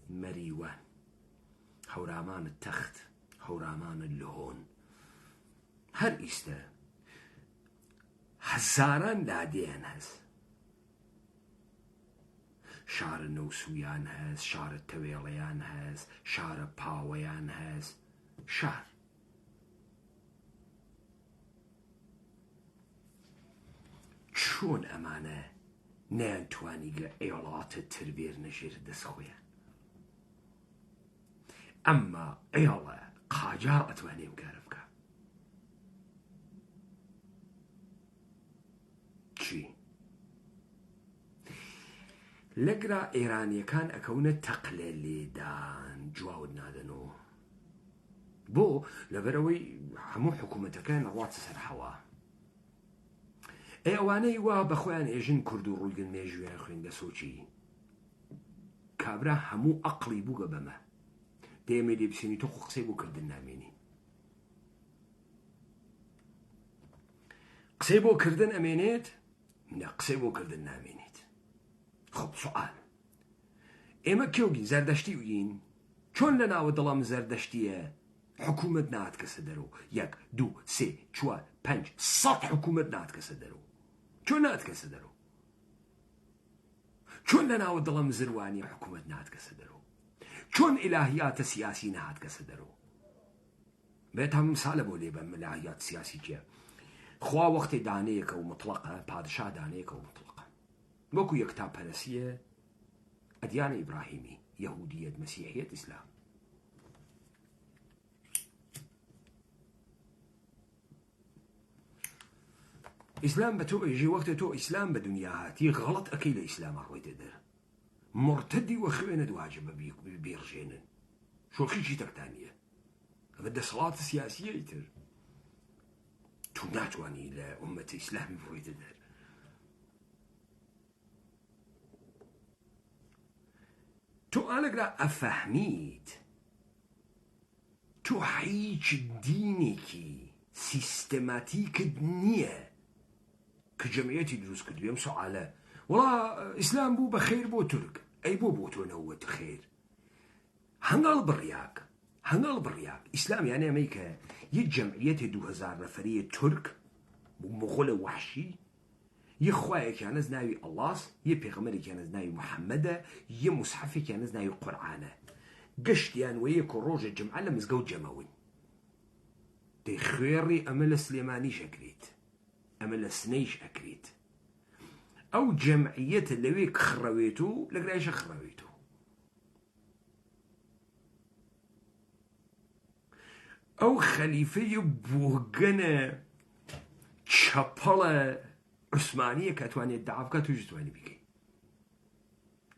مەریوان هەورامانە تەخت هەورامانە لۆن هەر ئیستە هەزاران لادێیان هەست شارە نەوسویان هەست شارە تەوێڵەیان هەست شارە پاوەیان هەست شار چۆن ئەمانە نەیانتوانی گە ئێڵاتە تربێر نەژێر دەستخۆیان ئەمما ئێڵە قاجار ئەتوانێ بگارە بکە چی لەگرا ئێرانیەکان ئەکەونە تەقلە لێدان جواود نادەنەوە بۆ لەبەرەوەی هەموو حکوومەتەکان ڕاتە سەر حەوا ئەوانەی وا بەخۆیان ئێژن کورد و ڕوویگن مێژویان خوێندە سۆچی کابرا هەموو ئەقڵی بووگە بەمە دێمە لێ بسێنی تۆ خۆ قسەی بۆ کردن نامێنی قسەی بۆ کردن ئەمێنێت نە قسەی بۆ کردن نامێنێت خۆ سوال ئێمە کێوگین زەردەشتی وین چۆن لە ناوە دڵم زەردەشتیە حکومت ناتکەسە دەرەوە 1 2 3 4 5 100 حکومت ناتکەسە دەرەوە چۆن ناتکەسە دەرەوە چۆن لە ناوە دڵم زروانی حکومت ناتکەسە دەرەوە چۆن ئیلاهیاتە سیاسی ناتکەسە دەرەوە بێت هەم ساڵە بۆ لێ بەم ئیلاهیات سیاسی کێ خوا وەختی دانەیەکە و مطلقە پادشا دانەیەکە و مطلقە وەکو یەکتاپەرستیە ئەدیانە ئیبراهیمی یەهودیەت مەسیحیەت ئیسلام ئیسلام بە تۆ ئێژی وەختە تۆ ئیسلام بە دنیا هاتی غەڵەت ئەەکەی لە ئیسلامە ڕۆی دەدەر مرتدی وە خوێنە دواجە بە بێڕژێنن شۆخیشی تەکتانیە ئەمە دەسەڵاتە سیاسیەی تر تو ناتوانی لە ئومەتە ئیسلامی بڕۆی دەدەر تۆ ئالەگرا ئەفەحمیت تۆ هیچ دینێکی سیستەماتیکت نییە کە جەمعیەتی دروست کردوێ ئەم سوعالە وڵا ئیسلام بوو بە خێر بۆ تورک ئەی بۆ تۆ نەوەت خێر هەنگاڵ بڕیاک ئیسلام یانە ئەمەی کە یەک جەمعیەتی 2000 نەفەریە تورک مغۆلە وحشی یە خوایەکیانەز ناوی ئەڵڵاس یە پێغەمبەرێکیانەز ناوی محەممەدە یە موسحەفێکیانەز ناوی قورعانە گەشتیان وەیە کە ڕۆژە جمعە لە مزگەوت جەمەون دەی خوێڕی ئەمە لە سلێمانیش ئەکرێت ئەمە لە سنەیش ئەکرێت ئەو جەمعیەتە لەوێ خڕەوێت و لەگرایشە خڕەوێت و ئەو خەلیفەی بووگەنە چەپەڵە عوسمانیە کە توانێت داعافکە توش توانی بکەی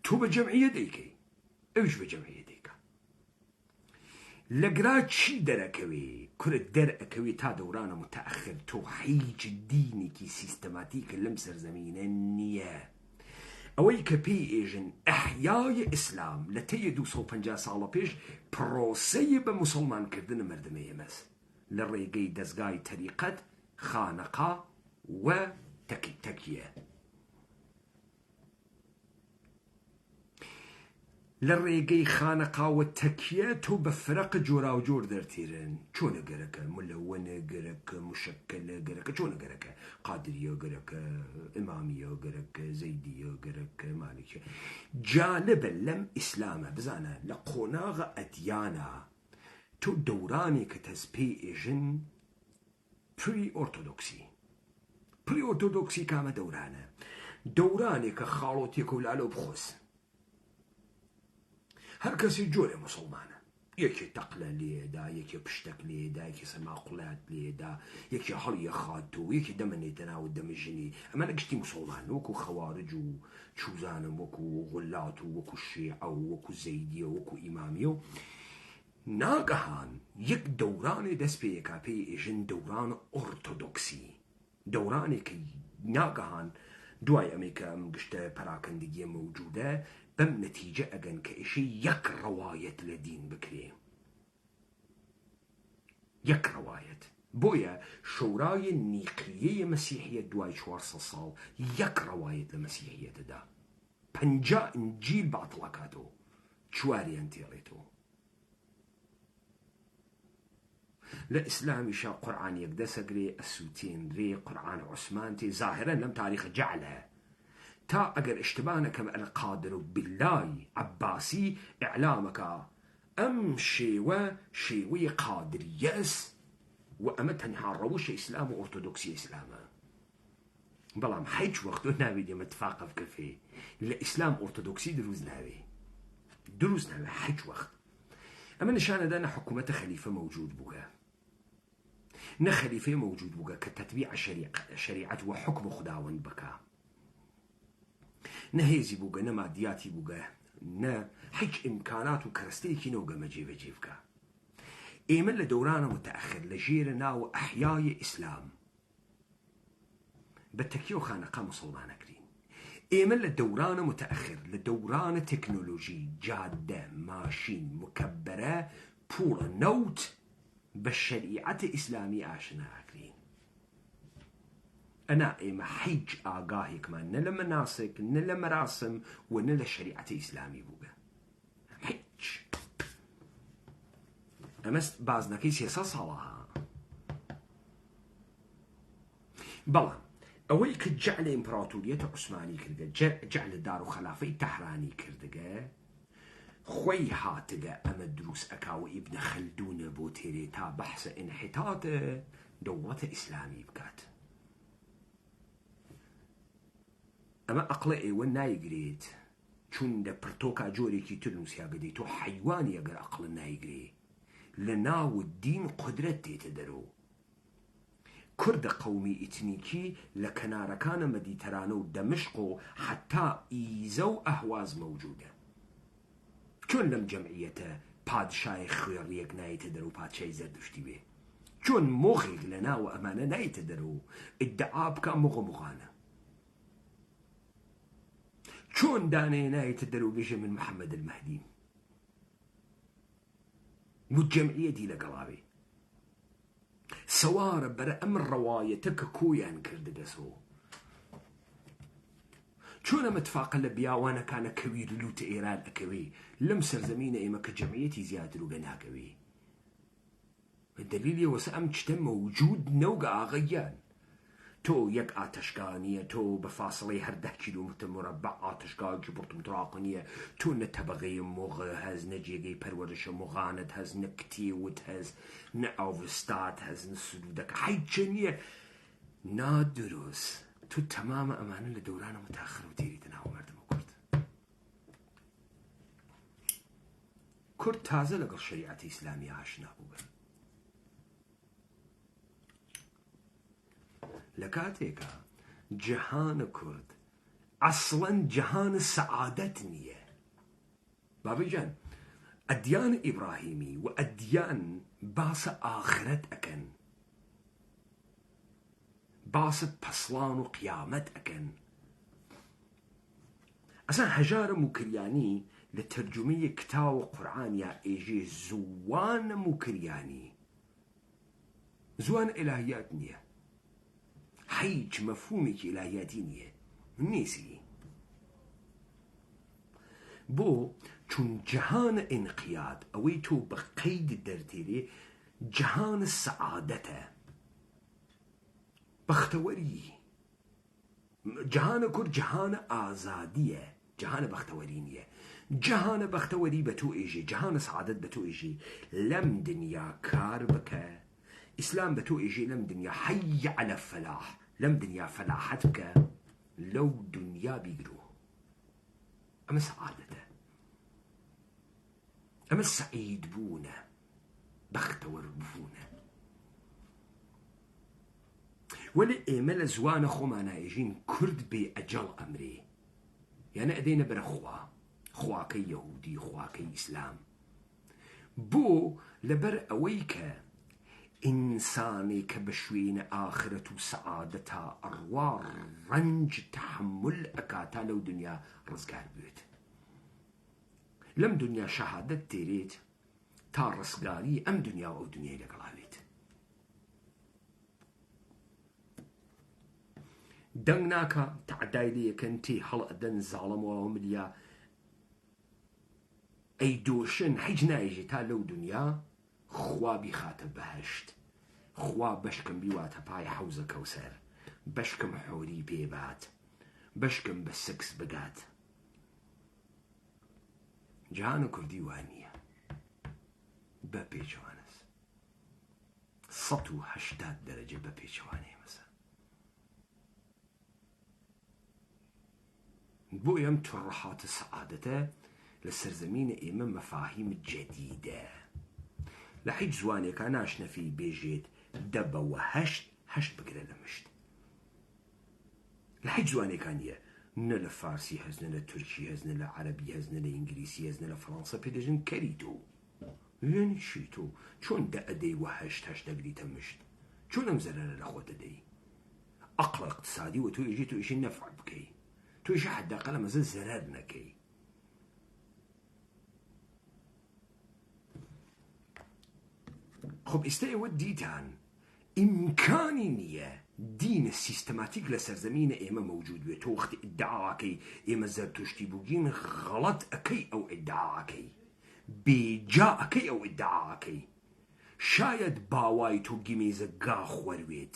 تۆ بە جەمعیە دەیکەی ئەوش بە جەمعیە دەیکە لەگرا چی دەرەکەوێ کورت دەرئەکەوێ تا دەورانە متەئەخر تۆ هیچ دینێکی سیستەماتیکە لەم سەرزەمینە نییە ئەوەی کە پێی ئێژن ئەحیای ئیسلام لە تەیە 250 ساڵە پێش پرۆسەیە بە موسڵمانکردنە مردمەیە مەس لە ڕێگەی دەستگای تەریقەت خانەقا و تەکیە لە ڕێگەی خانەقاوە تەکیە تۆ بە فرەق جۆرا و جۆر دەرتێرن چۆنە گەرەکە ملەوەنە گەرەکە مشەکەلە گەرەکە چۆنە گەرەکە قادریە گەرەکە ئیمامیە گەرەکە زەیدیە گەرەکە مالکە جالبە لەم ئیسلامە بزانە لە قۆناغە ئەدیانە تۆ دەورانێکە تەس پێی ئێژن پری ئۆرتۆدۆکسی کامە دەورانێکە خاڵۆتێکە و لالۆ بخۆس هەر کەسی جۆرێ مسلمانە یەکێ تەقلە لێدا یەکێ پشتەک لێدا یەکێ سەماقولات لێدا یەکێ هەڵیە خات و یەکی دەمەنێتە ناو دەمەژنی ئەمە لە گشتی مسلمان وەکو خەوارج و چوزانم وەکو غولات و وەکو شیعە و وەکو زەیدیە وەکو ئیمامیە و ناگەهان یەک دەورانێ دەست پێیەکا پێی ئێژن دەوران ئۆرتۆدۆکسی دەورانێکی ناگەهان دوای ئەمەی کە ئەم گشتە پەراکەندگیە مەوجودە بەم نەتیجە ئەگەن کە ئێشەی یەک ڕەوایەت لە دین بکرێ یەک ڕەوایەت بۆیە شەورای نیقیەی مەسیحیەت دوای 400 ساڵ یەک ڕەوایەت لە مەسیحیەتەدا 50 ئینجیل باتڵەکاتەوە چواریان تێڕێتەوە لە ئیسلامیشا قورعانێک دەسەگرێ ئەسووتێنرێ قورعان عوسمان تێ ظاهرەن لەم تاریخە جەعلە تا ئەگەر اشتبانەکەم القادر باللای عباسی ئیعلامەکە ئەم شێوەی قادریەس و ئەمە تەنها ڕەوشە ئیسلام و ئۆرتۆدۆکسی ئیسلامە بەڵام هیچ وەختۆ ناوێت ئێمە اتفاقە بکەفێ لە ئیسلام ئۆرتۆدۆکسی دروست ناوێ هیچ وەخت ئەمە نیشانەدا نە حکوومەتە خەلیفە مەوجود بووە نە خەلیفەی مەوجود بووە کە تەتبیع شەریعەت و حکم خوداوەند بکە نە هێزی بووگە نە مادیاتی بووگە نە هیچ ئیمکانات و کەرەستەیەکی نەوگەمە جێبەجێ بکە ئێمە لە دەورانە متەئەخر لە ژێرە ناوە ئەحیای ئیسلام بە تەکیە و خانەقا مسڵمانەکرین ئێمە لە دەورانە متەئەخر لە دەورانە تەکنۆلۆژی جادە ماشین مکەبەرە پوڵە نەوت بە شەریعەتە ئیسلامی ئاشنا ئەکرین ئەنا ئێمە هیچ ئاگاهێکمان نە لە مەناسک نە لە مەراسم و نە لە شەریعەتە ئیسلامی بووگە هیچ ئەمە بازنەکەی 300 ساڵەها. بەڵام ئەوەی کە جەعلە ئیمپراتۆریەتە عوسمانی کردگە، جەعلە دار و خەلافەی تەحرانی کردگە، خۆی هاتگە ئەمە دروست ئەکاوە ئیبنە خەلدونە بۆ تێرێ تا بەحسە ئینحیتاتە دەوڵەتە ئیسلامی بکات. ئەمە ئەقڵە ئێوە نایگرێت، چون لە پرتۆکا جۆرێکی تر نووسیاگەدەی تۆ حەیوانی ئەگەر ئەقڵە نایگرێ لە ناو دین قودرەت تێتە دەرەوە. کوردە قەومی ئیتنیکی لە کەنارەکانە مەدیتەرانە و دەمشق و حتا ئیزە و ئەهواز مەوجودە. چۆن لەم جەمعیەتە پادشای خوێڕیەک نایەتە دەرەوە پادشای زەردشتی بێ؟ چۆن مۆخێک لە ناوە ئەمانە نایەتە دەرەوە ئیدعا بکە مۆغە؟ چۆن دانەیە نایەتە دەرەوە بێژە من محەممەد المەهدیم و جەمعیەتی لەگەڵاوێ سەوارە بەرە ئەم ڕەوایەتە کە کۆیان کردگەسەوە. چۆن ئەمە اتفاقە لە بیاوانەکانە کەوی لوتە ئێران ئەکەوێ لەم سەرزەمینە ئێمە کە جەمعیەتی زیاتر و گەناکەوێ؟ دلیلی وەسە ئەم چتە مەوجود نەوگە ئاغەیان. تۆ یەک ئاتەشکانیە، تۆ بە فاصڵەی هەر 10 کیلومتر مربع ئاتەشکاکی پڕتمتراق نییە، تۆ نە تەبەغەی مۆغە هەز، نە جێگەی پەروەرشە مۆغانت هەز، نە کتێوت هەز، نە ئاوستات هەز، نە سرودەکە حیچە نییە. نادروست. تو تەمامە ئەمانە لە دەورانە متاخر و تێریتە ناو مردمە کورد تازە لەگەڵ شەریعەتی ئیسلامی ئاشنا بووە. لە کاتێکە جیهانە کورد ئەسڵەن جیهانە سەعادەت نییە. بابەجان ئەدیان ئیبراهیمی و ئەدیان باسە ئاخرەت ئەکەن، باسە پەسڵان و قیامەت ئەکەن. ئەسان هەژارە موکریانی لە تەرجمەی کتاوە قورعان یا ئێژێ زوانە موکریانی، زوانە ئیلاهیات نییە، هیچ مەفهومێکی ئیلاهیاتی نییە نیسی. بۆ چون جیهانە ئینقیاد ئەوەی تۆ بە قەید دەرتێرێ جیهانە سەعادەتە، بەختەوەری. جیهانە کورد جیهانە ئازادیە، جیهانە بەختەوەری نییە. جیهانە بەختەوەری بە تۆ ئێژێ، جیهانە سەعادەت بە تۆ ئێژێ لەم دنیا کار بکە. ئیسلام بە تۆ ئێژێ لەم دنیا حەی عەلە فەلاح، لەم دنیا فەلاحەت بکە، لەو دنیا بیگرۆ. ئەمە سەعادەتە، ئەمە سەعید بوونە، بەختەوەر بوونە. وەلی ئێمە لە زوانە خۆمانایژین کورد بێ ئەجەڵ ئەمرێ، یانە ئەدەینە بەرە خواکەی یەهودی، خواکەی ئیسلام. بۆ لەبەر ئەوەی کە ئینسانێک کە بە شوێنە ئاخرەت و سەعادەتا ئەڕوا ڕەنج تەحمل ئەکاتا لەو دنیا ڕزگار بێت. لەم دنیا شەهادەت تێرێت تا ڕزگاری ئەم دنیا و ئەو دنیای لەگەڵاوێت. دەنگ ناکە تەعدای لێ یەکەن تێ هەڵ ئەدەن زاڵەمەوە ملیا ئەی دۆشن هیچ نایژێ تا لەو دنیا خوا بیخاتە بەهەشت، خوا بەشکم بیواتە پای حەوزە کەوسەر، بەشکم حۆری پێبات، بەشکم بە سکس بگات. جیهانە کوردی وانییە بە پێچەوانەس 180 دەرەجە بە پێچەوانەیە مەسە. بۆ ئەم تڕەحاتە سەعادەتە لە سەرزەمینە ئێمە مەفاهیم جەدیدە. لە هیچ زوانێکە ناشنەفی بێژێت دە بەوە هەشت بگرە لە مشت. لە هیچ زوانێکان نییە، نە لە فارسی هەز، نە لە تورکی هەز، نە لە عەرەبی هەز، نە لە ئینگلیسی هەز، نە لە فەڕەنسە پێدەژن کەری تۆ لێنی چی تۆ چۆن دە ئەدەی وە هەشت دەگریتە مشت؟ چۆن ئەم زەرەرە لە خۆت دەدەی؟ ئەقڵ اقتصادی و تۆ ئێژی تۆ ئیشی نەفع بکەی، تۆ ئیشی حەداقەل لە مەزە زەرەر نەکەی. خب ئێستا ئێوە دیتان ئیمکانی نییە دینە سیستەماتیک لە سەرزەمینە ئێمە مەوجود بێت. تۆ وەختی ئیدعاکەی ئێمە زەرتشتی بووگین غەڵەت ئەەکەی ئەو ئیدعاکەی، بێجا ئەەکەی ئەو ئیدعاکەی. شاید باوای تۆ گمێزە گا خوەروێت،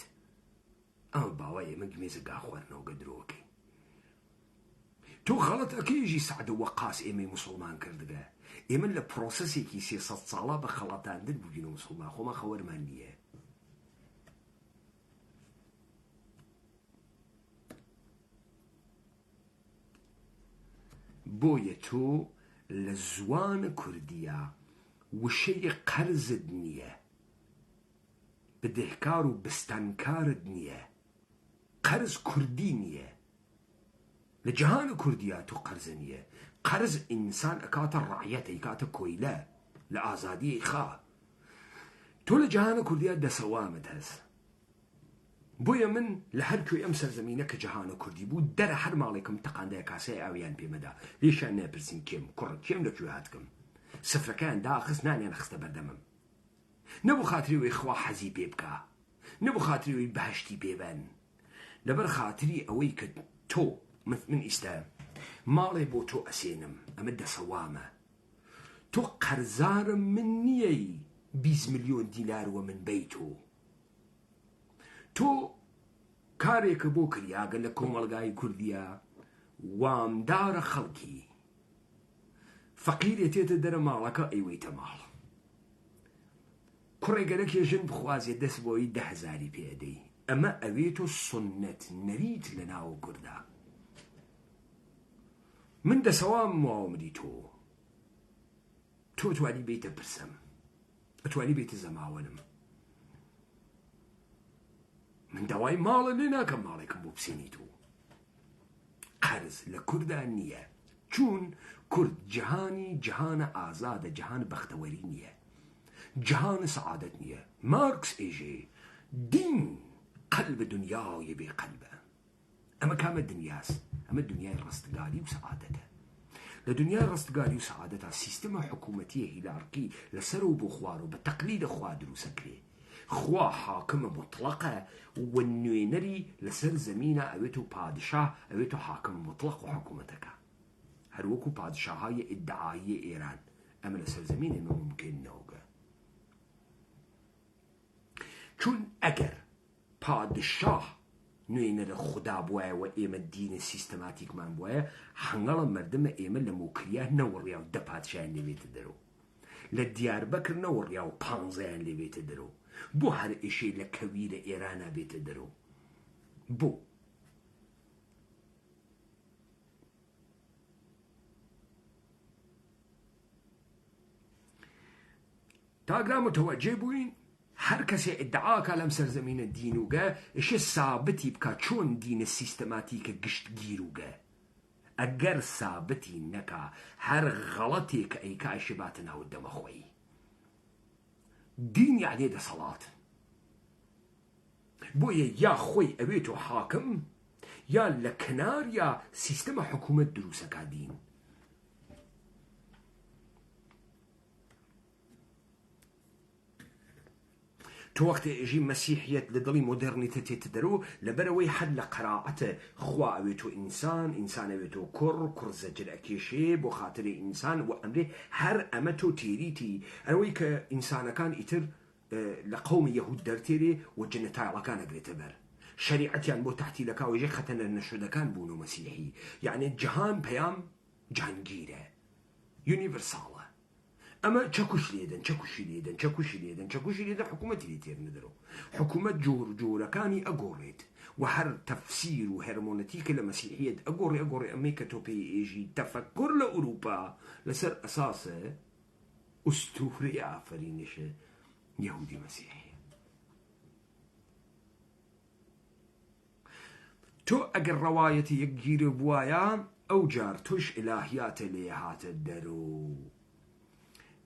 ئەمە باوای ئێمە گمێزە گا خوەرنەوە گەدرۆکەی. تۆ غەڵەت ئەکەیژی سعد و وەقاس ئێمەی موسڵمان کردگە، ئێمە لە پرۆسەسێکی 300 ساڵا بە خەڵەتاندن بووین و موسڵمان خۆمان خەوەرمان نییە. بۆیە تۆ لە زوانە کوردیە وشەی قەرزت نییە، بدهکار و بستانکارت نییە، قەرز کوردی نییە. لە جەهانە کوردیە تۆ قەرز نییە. قەرز ئینسان ئەکاتە ڕەعیەتە، ئیکاتە کۆیلە لە ئازادی خا. تۆ لە جەهانە کوردیە دەسەوامت هەست. بۆیە من لە هەر کوێ ئەم سەرزەمینە کە جەهانە کوردی بوو دەرە هەر ماڵێکم تەقاندەیە کاسەی ئاویان پێمەدا، لێشان نەپرسین کێم کوڕ کێم لەکوێ هاتکم، سفرەکەیان داخست نانیان خستە بەردەمم. نەبوو خاتری وەی خوا حەزی پێ بکە، نەبوو خاتری وەی بەهەشتی پێبەن، لەبەر خاتری ئەوەی کە تۆ من ئیستا ماڵێ بۆ تۆ ئەسێنم، ئەمە دەسەوامە. تۆ قەرزارم من نییەی 20 ملیۆن دیلار وە من بەی تۆ کارێکە بۆ کریاگە لە کۆمەڵگای کوردیە وامدارە خەڵکی فەقیرێ تێتە دەرە ماڵەکە ئەیوەیتە ماڵ، کوڕێگەرە کێژن بخوازیە دەست بۆی 10,000 پێدەی. ئەمە ئەوێتۆ سنەت نەریت لە ناوە کووردا. من دەسەوام ماوەمری تۆ توانی بیتە پرسەم، ئەتوانی بیتە زەماوەنم. من داوای ماڵە لێ ناکەم ماڵێکم بۆ بسێنی تۆ. قەرز لە کووردا نییە، چون کورد جەهانە ئازادە، جەهان بەختەوەری نییە، جەهان سەعادەت نییە. مارکس ئێژێ دین قەلب دنیای بێ قەلبە. ئەمە کامە دنیاست؟ ئەمە دنیای ڕستگاری و سەعادەتە. لە دنیای ڕستگاری و سەعادەتە سیستەمە حکوومەتیە هیلارکی لەسەر و بۆ خوار و بە تەقلیدە خوا دروسەکرێ. خوا حاکمە مطلقە و نوێنەری لەسەر زەمینە ئەوێت و پادشاه ئەوێت و حاکم مطلق و حکوومەتەکە، هەروەکو پادشاهای ئیدعایی ئێران. ئەمە لەسەر زەمینە ئێمە ممکن نەوەگە، چون ئەگەر پادشاه نوێنەرە خوددا بواە ئێمە دینە سیستەماتیکمان بواە، هەنگەڵە مردمە ئێمە لە موکریە نەوەڕیا و 10 پادشایان لێبێتە دەرەوە، لە دیاربەکر نەوەڕیا و 15یان لێبێتە دەرەوە. بۆ هەر ئێشەی لە کەویرە ئێرانە بێتە دەرەوە. بۆ تاگرا متوەجێ بووین هەر کەسێ ئیدعاکە لەم سەرزەمینە دینوگە ئێشە سابتی بکە چۆن دینە سیستەماتیکە گشتگیر وگە. ئەگەر سابتی نەکا هەر غەڵەتێک کە ئەیکا ئەیشێباتە ناو دەمەخۆی. دین یعنی دەسەڵات. بۆیە یا خۆی ئەوێت و حاکم یا لە کنار یا سیستەمە حکوومەت دروسەکە دین. تۆ وەختێ ئێژی مەسیحیەت لە دڵی مۆدرنیتە تێتە دەرەوە لەبەرەوەی حەد لە قەراعەتە خوا ئەوێتۆ ئینسان، ئینسان ئەوێتۆ کوڕ زەجر ئەکێشێ بۆ خاتری ئینسان و ئەمرێ هەر ئەمە تۆ تێریتی ئەوەی کە ئینسانەکان ئیتر لە قەومی یەهود دەرتێرێ و جنەتایڵەکان ئەگرێتە بەر شەریعەتیان بۆ تەحتیلەکا و ژێ خەتەنەر نەشودەکان بوون و مەسیحی. یعنی جەهان پەیام جهانگیرە، یونیڤەرساڵە. ئەمە چەکوش لێدەن حکوومەتی لێ تێر نەدەرەوە. حکوومەت جۆرەکانی ئەگۆڕێت و هەر تەفسیر و هەرمۆنەتیکە لە مەسیحیەت ئەگۆڕێ ئەمەی کە تۆ پێی ئێژی تەفەکر لە ئوروپا لەسەر ئەساسە ئوستورەی ئافرینشە یەهودی مەسیحی. تۆ ئەگەر ڕەوایەتی یەکگیرە بوایە ئەو جار توش ئیلاهیاتە لێ هاتە دەرەوە.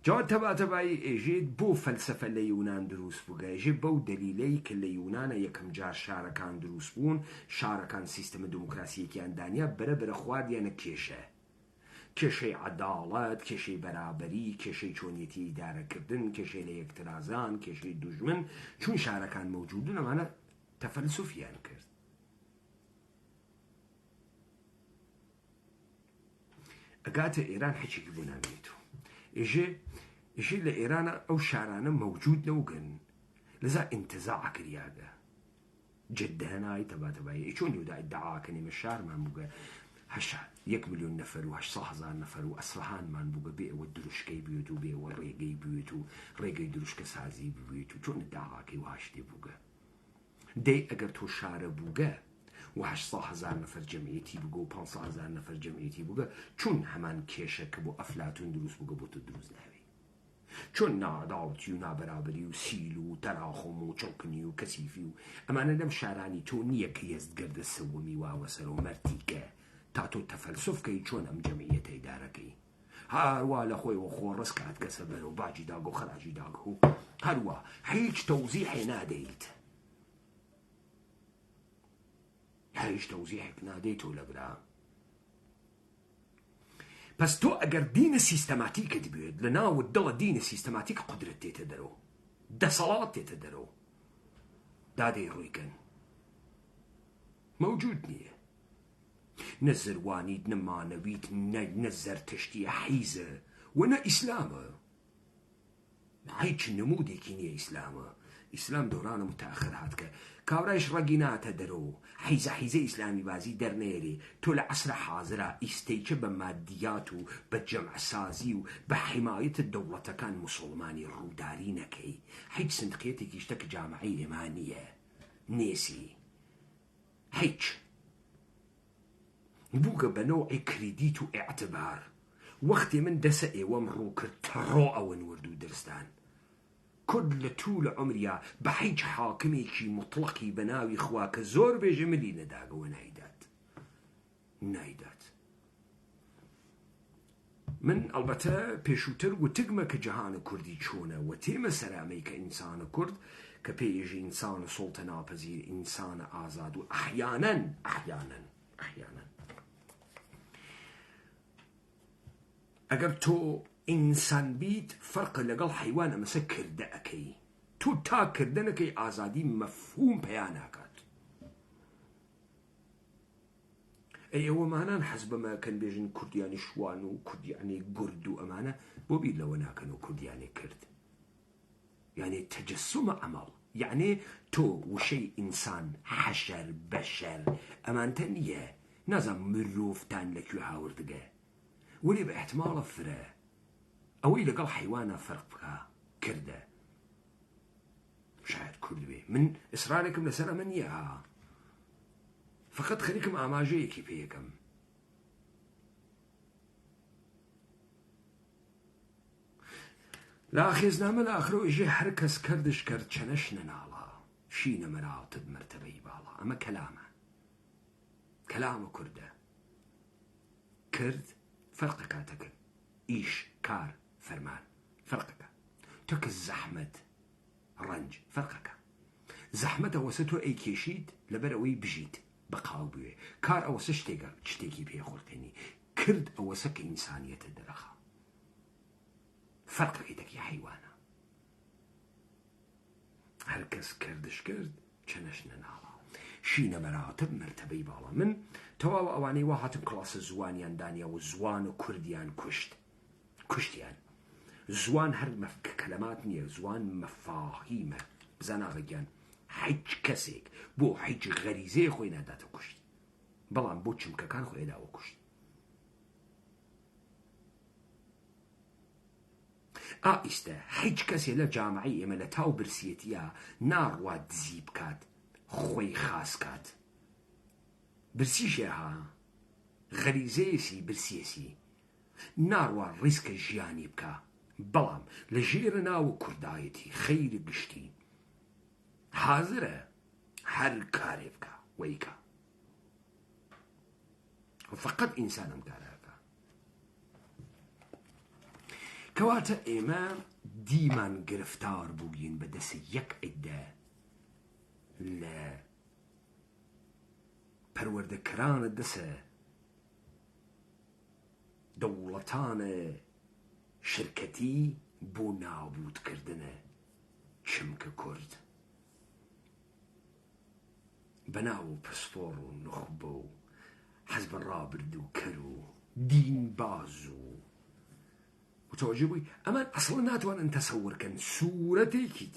جا تەباتەبایی ئێژێت بۆ فەلسەفە لە یونان دروست بووگە، ئێژێ بەو دەلیلەی کە لە یونانە یەکەم جار شارەکان دروست بوون، شارەکان سیستەمە دموکراسیەکیان دانیا بەرە خواردیانە کێشەی عەداڵەت، کێشەی بەرابەری، کێشەی چۆنیەتی ئیدارەکردن، کێشەی لە یەکترازان، کێشەی دوژمن. چون شارەکان مەوجودن ئەمانە تەفەلسوفیان کرد. ئەگاتە ئێران هیچێکی بۆ نامێتەوە. ئێژێ يشيل لإيران أو شارانة موجود نوغن لذا انتزاع كرياغا جدة هناي تباي شون يودا ادعاء كني مشار ما بقى هش 1,000,000 نفر وهش 100,000 نفر وأصفهان ما بقى بيع ودروشكي بيوتو بيع وريجي بيوتو ريجي دروشك سازي بيوتو شون ادعاء كي وهش دي بقى دي أجر تو شار بقى وهش 100,000 نفر جمعيتي بقى 500,000 نفر جمعيتي بقى شون همان كيشة كبو أفلاطون دروس بقى بوتو دروس نهبي چون ناداوتی و نابرابری و سیل و تراخم و چڵکنی و کەسیفی و ئەمانە لەم شارانی تۆ نییە کە هێزگەردە سەوەمی واوەسەر و مەرتیکە تا تۆ تەفەلسفکەی چۆن ئەم جەمعیەتە ئیدارەکەی هەروە لە خۆیەوە خۆڕست کات کەسە بەرەو باجی داگ و خەراجی داگ و هەروە هیچ تەوزیحێ نادەیت هیچ تەوزیحێک نادەیت تۆ لەبرا بس تو اگر دین سیستماتیک دبید لنا و دل دین سیستماتیک قدرت تیت درو دسالات تیت درو دادی روی کن موجود نیه نزر وانید نمانویت نزر تشتی حیزه و نه اسلامه هیچ نمودی که نیه اسلامه اسلام دوران متأخر هات که کاورایش رگینات درو حیزه اسلامی بازی در نیری تو لعصر حاضره استیچه به مادیات و به جمع سازی و به حمایت دولت کان مسلمانی روداری نکی هیچ صندقیتی کشتک جامعی ایمانیه نیسی هیچ بوغا بنوع كريديت واعتبار وقت من دس ايوام روكر ترو اون وردو درستان كل طول عمريا بحيج حاكمي كي مطلقي بناوي خواك زور بجملي نداغ ونايدات نايدات من البته بيشوتر وتقمة كجهان كردي چونه وتيمة سرامي كإنسان كرد كبيجي إنسان سلطنا بزير إنسان آزاد وأحيانا اگر تو انسان بیت فرق لقل حیوان امسا کرده اکی تو تا کردن اکی آزادی مفهوم پیاناکات ای او مانان حسب ما كان بيجن كردياني شوان و كردياني قرد و امانه بو بيد لو ناكن و كردياني كرد يعني تجسم عمل يعني تو وشي انسان حشر بشر امانتنيه نازم مروفتان لكيو هاوردقه ولي باحتمال فرا اوي لقل حيوانه فرق بها كرده شاهد كرد بي من اصراركم لسر من ياها فقط خليكم اماجيكي بيكم لا خيزنا من اخرو يجي حركس كردش كرد شنش ننالا شين مراتب مرتبه بالا اما كلامه كرده كرد فرق كاتك إيش كار فرمان فرقك تك الزحمة رنج فرقك زحمة وستو أي كيشيد لبروي بجيت بقاو بيه كار أوس اشتيكي بيه خلقيني كرد أوسك إنسانية الدرخة فرقك إيدك يا حيوانا هركز كردش كرد چنش ننالا شين مراتب مرتبه بالا من تواو اواني واحد كلاس زوانيان دانيا وزوان وكرديان كشتيان زوان هر كلمات نية زوان مفاهيم بزانا غيان حيج كسيك بو حيج غريزي خوينا داتا كشت بلان بو چمكا كان خوي داو كشت استا حيج كسي لجامعي اما لتاو برسيتيا نار واد زيب كات خوي خاص كات برسيشها غريزيسي برسيسي ناروا ريسك جياني بكا بلام لجيرنا وكردايتي خير قشتي حاضرة هر كاري بكا ويكا فقط إنسان مقاربكا كواتا إيما ديمان گرفتار بوغين بدس يك عده لا پروردگاران دسه دولتان شرکتی بو نابود کردنه چمک کرد بناو پسپور و نخبو حزب رابرد و کرو دین بازو و متوجه بووی ئەمان ئەسڵ ناتوانن تەسەورکەن سوورەتێکی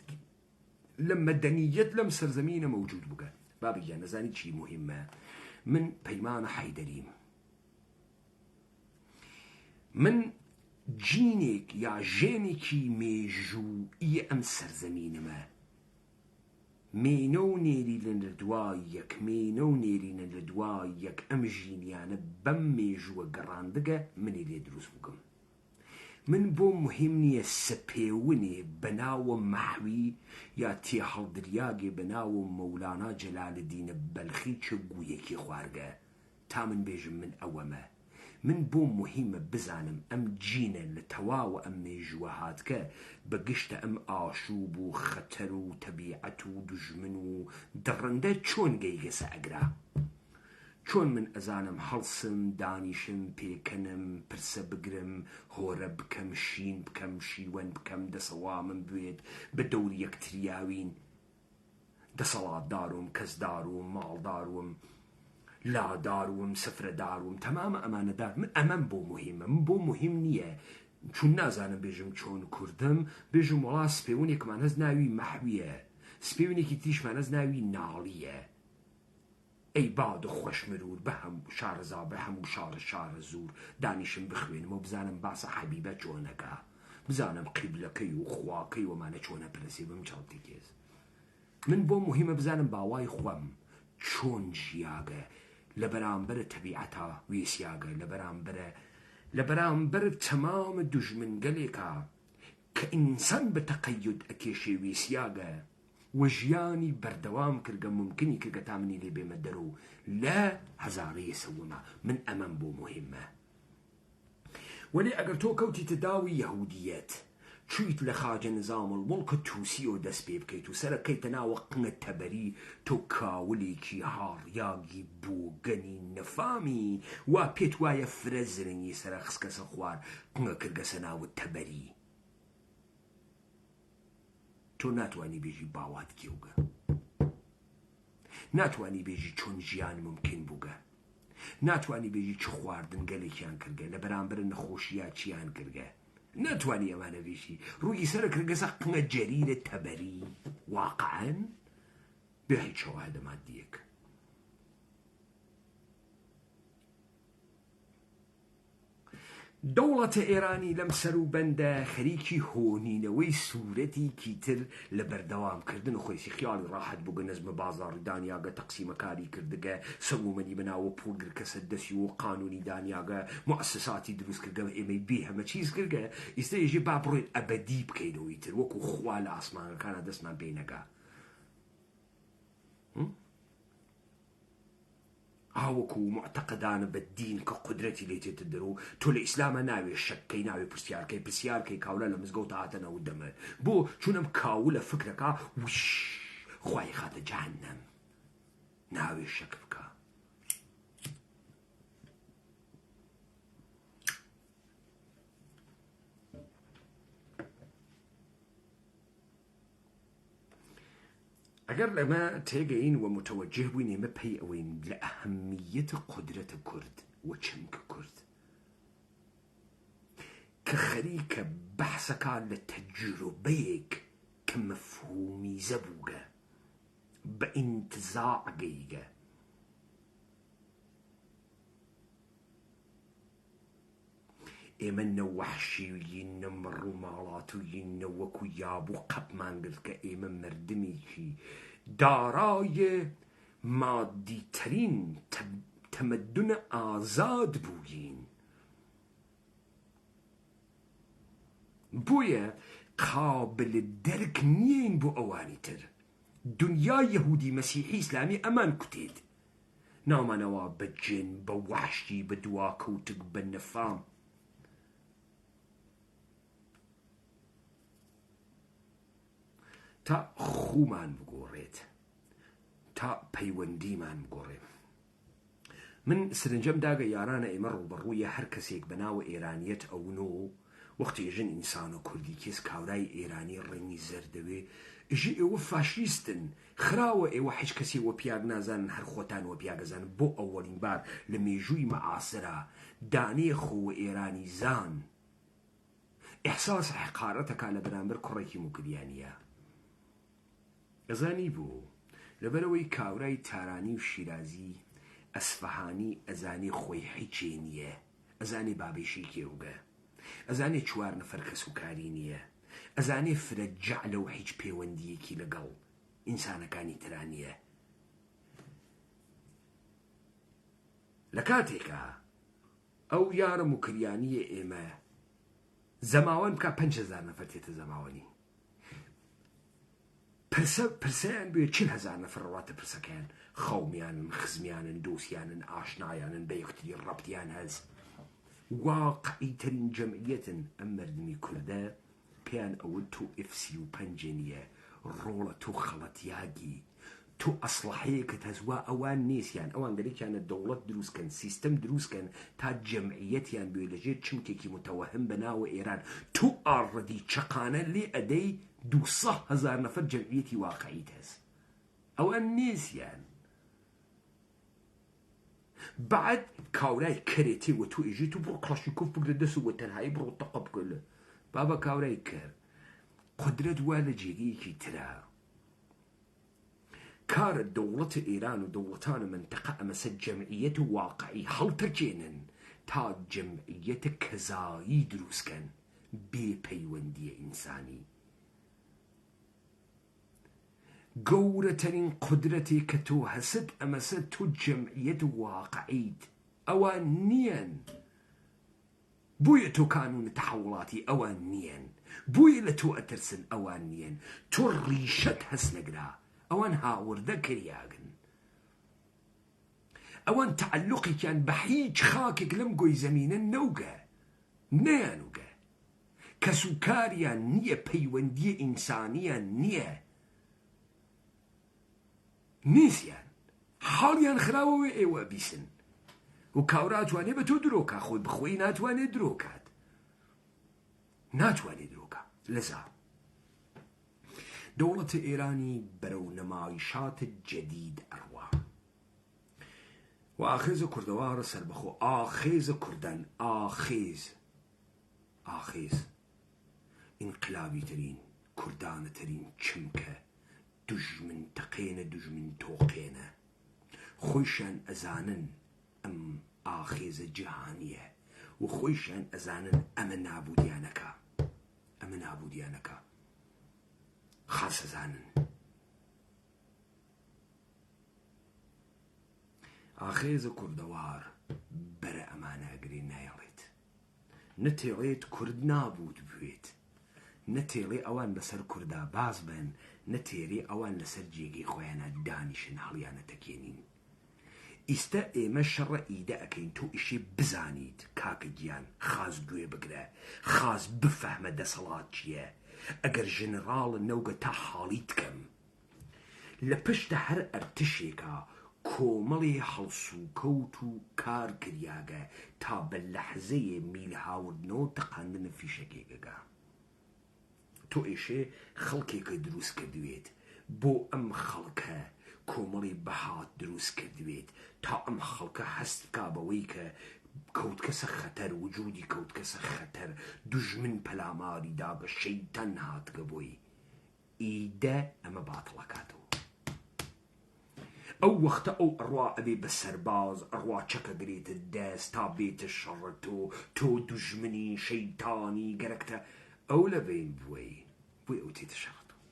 لە مەدەنیەت لەم سەرزەمینە مەوجود بووکە. بابیان نەزانی چی مهمە؟ من پەیمانە حەیدەریم، من جینێک یا ژێنێکی مێژووی ئەم سەرزەمینەمە، مێنە و نێرینە لە دوای یەک، مێنە و نێرینە لە دوای یەک، ئەم ژینیانە بەم مێژووە گەڕاندگە منی لێ دروست بووکم. من بۆ مهم نییە سپێونێ بەناوە مەحوی یا تێهەڵدریاگێ بەناوە مەولانا جەلالدینە بەلخی چ گوویەکی خوارگە تا من بێژم من ئەوەمە. من بۆ مهمە بزانم ئەم جینە لە تەواوە ئەم مێژووە هاتکە بە گشتە ئەم ئاشوب و خەتەر و تەبیعەت و دوژمن و دڕندە چۆن گەیگەسە ئەگرا، چۆن من ئەزانم هەڵسم دانیشم پێکەنم پرسە بگرم هۆرە بکەم شین بکەم شیوەن بکەم دەسەڵامم بوێت بە دەوری یەکتریاوین، دەسەڵاتداروم کەسداروم ماڵداروم لاداروم سفرەداروم تەمامە ئەمانەدار. من ئەمەم بۆ مهمە، من بۆ مهم نییە چون نازانم بێژم چۆن کوردم بێژم وڵا سپێونێکمان هەز ناوی مەحویە، سپێونێکی تریشمان هەز ناوی ناڵیە. ئەی باد و خۆش مرور بە هەموو شارەزا بە هەموو شارە زور دانیشم بخوێنم و بزانم باسە حەبیبە چۆنەکە، بزانم قیبلەکەی و خواکەی وەمانە چۆنە پرسی بم چاڵتی کێز. من بۆ مهمە بزانم باوای خۆم چۆن ژیاگە لە بەرامبەر تەبیعەتا وێسیاگە، لە بەرامبەر تەمامە دوژمنگەلێکە کە ئینسان بە تەقەید ئەکێشێ وێسیاگە و ژیانی بەردەوام کردگە ممکنی کردگە تا منی لێ بێمە دەرۆ لە هەزارەیە سەومە. من ئەمەم بۆ مهمە. وەلی ئەگەر تۆ کەوتیتە داوی یەهودیەت چویت لە خاجە نظام المڵکە تووسی و دەست پێ بکەیت و سەرەکەیتە ناوە قنگە تەبەری، تۆ کاولێکی هاڕیاگی بۆگەنی نەفامی وا پێت وایە فرە زرنگی سەرە خسکەسە خوار قنگە کردگەسە ناوت تەبەری. تۆ ناتوانی بێژی باوات کێوگە، ناتوانی بێژی چۆن ژیان ممکن بووگە، ناتوانی بێژی چ خواردن گەلێکیان کردگە لە بەرامبەر نەخۆشیە چیان کردگە، ناتوانی ئەمانە بێژی ڕووی سەرە کردگەسە قنگە جەریرە تەبەری واقعەن بێ هیچ شەواهدە مادیەک. دەوڵەتە ئێرانی لەم سەر و بەندە خەریکی هۆنینەوەی سوورەتێکی تر لە بەردەوامکردن خۆیسی خیاڵی ڕاحەت بووگە نەزمە بازاڕی دانیاگە تەقسیمەکاری کردگە سەمومەنی بەناوە پوڵگر کەسە دەسی و قانونی دانیاگە مؤسساتی دروست کردگە ئێمەی بێ هەمە چیز کردگە ئێستەیژی با بڕۆیت ئەبەدی بکەینەوەی تر وەکو خوا لە ئاسمانەکانە دەستمان پێی نەگا. هاوەکو معتەقەدانە بە دین کە قودرەتی لێتێتە دەرەوە تۆ لە ئیسلامە ناوێ شەککەی ناوێ پرسیارکەی کاولە لە مزگەوت هاتەنەوە دەمە بۆ چونەم کاولە فکرەکە وش خوای خاتە جەهەنەم ناوێ شەک بکە. ئەگەر لەمە تێگەین و متوجه بووین ئێمە پێی ئەوەین لە ئەهەمیەتە قودرەتە کورد و چمکە کورد کە خەریکە بەحسەکە لە تەجروبەیەک کە مەفهومیزە بووگە بە ئینتزاع گەیگە. ئێمە نەوەحشیین نەمڕ و ماڵاتوین نەوەکو یابوو قەپمان گرت کە ئێمە مردمێکی دارای مادیترین تەمەدونە ئازاد بووین. بۆیە قابل دەرک نیین بۆ ئەوانی تر. دنیای یەهودی مەسیحی ئیسلامی ئەمان کوتێت نامانەوە بە جن بە وەحشی بە دواکەوتک بە نەفام. تا خومان بگۆڕێت تا پەیوەندیمان بگۆڕێت. من سرنجەم داگە یارانە ئێمە ڕوبەڕوویە هەر کەسێک بەناوە ئێرانیەت ئەوونۆ وەختی ژن ئینسان و کوردی کێس کاورای ئێرانی ڕەنگی زەردەوێ ژی ئێوە فاشیستن خراوە ئێوە هیچ کەسی وە پیاگ نازانن هەر خۆتان وە پیاگەزانن. بۆ ئەوەڵین بار لە مێژووی مەعاسرە دانێ خۆوە ئێرانی زان إحساس حقارتك على برامبر كڕێکی موکریانیە ئەزانی بوو لەبەرەوەی کاورای تارانی و شیرازی ئەسفەهانی ئەزانی خۆی هیچێ نییە ئەزانێ بابێشی کێوگە ئەزانێ چوار نەفەر کەسوکاری نییە ئەزانێ فرە جەعلە و هیچ پەیوەندیەکی لەگەڵ ئینسانەکانی ترانیە لە کاتێکە ئەو یارە موکریانیە ئێمە زەماوەند بکە 5,000 نەفەر تێتە زەماوەنی پرسیان بێ 40,000 نەفەر ڕواتە پرسەکەیان خەومیانن خزمیانن دۆسیانن ئاشنایانن بە یەکتری ڕەبتیان هەز واقعیترین جەمعیەتن ئەم مەردمی کوردە پێیان ئەوە تۆ F-35 نییە ڕۆڵە تۆ خەڵەتیاگی تۆ ئەسلحەیەکت هەزوا ئەوان نێسیان ئەوان گەرێکیانە دەوڵەت دروستکەن سیستەم دروستکەن تا جەمعیەتیان بێ لەژێر چمکێکی متەوەهم بەناوە ئێران تۆ ئاڕەدی چەقانە لێ ئەدەی 200,000 نەفەر جەمعیەتی واقعیت هەست ئەوان نێسیان بعد کاورای کەرێتی وە تۆ ئێژێت و بڕۆ کڵاشیکۆف بگرە دەست و وەتەنهایی بڕۆ تەقە بکە بابە کاورای کرد قدرەت وا لە جێگەیەکی ترە کارە دەوڵەتە ئێران و دەوڵەتانە منتەقە ئەمەسە جەمعیەت واقعی هەڵتەکێنن تا جەمعیەتە کەزایی دروستکەن بێ پەیوەندیە ئینسانی گەورەترین قدرەتی کە تۆ هەست ئەمەسە تۆ جەمعیەت واقعیت ئەوان نییەن بۆیە تۆ کانونە تەحوڵاتی ئەوان نییەن بۆیە لە تۆ ئەترسن ئەوان نییەن تۆ ڕیشەت هەست نەگرا ئەوان هاوردە کریاگن ئەوان تعلقێکیان بە هیچ خاکێک لەم گۆی زەمینە نەوگە نەیانوگە کەسوکاریان نییە پەیوەندیە ئینسانیان نییە نیسیان حاڵیان خراوەوە ئێوە بیسن و کاوراتوانێ بە تۆ درۆکە خۆی بخۆی ناتوانێت درۆکات ناتوانێت درۆکە لەزا دەوڵەتە ئێرانی بەرەو نەمایشاتە جەدید ئەڕوا و ئاخێزە کوردەوارە سەربەخۆ ئاخێزە کوردان ئاخێز ئینقلابی ترین کوردانە ترین چمکە دژمن تەقێنە دژمن تۆقێنە خۆیشان ئەزانن ئەم ئاخێزە جیهانیە و خۆیشان ئەزانن ئەمە نابودیانەکە خاسەزانن ئاخێزە کوردەوار بەرە ئەمانەگرێ نایڵێت نەتێڵێت کورد نابوود بوێت نەتێڵێ ئەوان بەسەر کووردا باز بن نەتێرێ ئەوان لەسەر جێگەی خۆیانە دانیشن هەڵیانە تەکێنین ئیستا ئێمە شەڕە ئیدە ئەەکەین تۆ ئیشێ بزانیت کاکە گیان خاز گوێ بگرە خاز بفەهمە دەسەڵات چییە ئەگەر ژنراڵە نەوگە تا حاڵیت کەم لە پشتە هەر ئەرتشێکە کۆمەڵی هەڵسوکەوت و کار کریاگە تا بە لەحزەیە میل هاوردنەوە تەقاندنە فیشەکێکەکە تۆ ئێشێ خەڵکێکە دروست کردوێت بۆ ئەم خەڵکە کۆمەڵی بەهات دروست کردوێت تا ئەم خەڵکە هەست بکا بەوەی کە کەوتکەسە خەتەر وجودی کەوتکەسە خەتەر دژمن پەلاماریدا بە شەیتان هاتگە بۆی ئیدە ئەمە باتڵەکاتەوە ئەو وەختە ئەو ئەڕوا ئەبێ بە سەرباز ئەڕوا چەکە گرێتە دەست تا بێتە شەڕە تۆ دژمنی شەیتانی گەرەکتە ئەو لە بین بووی بۆی ئەو تێتە شەڕەتەوە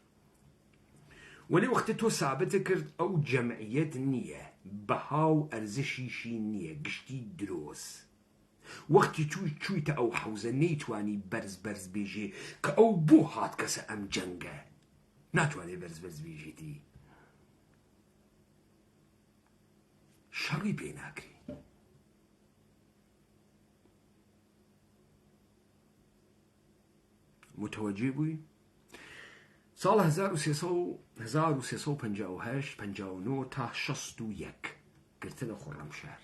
وەلێ وەختە تۆ سابتە کرد ئەو جەمعیەت نییە بەها و ئەرزشیشی نییە گشتی درۆست وەختی چوویتە ئەو حەوزە نەیتوانی بەرز بێژێ کە ئەو بۆ هات کەسە ئەم جەنگە ناتوانێ بەرز بێژێتی شەڕی پێ ناکری متوەجێ بووی ساڵ 1358 تا 61 گرتنە خۆڕەمشار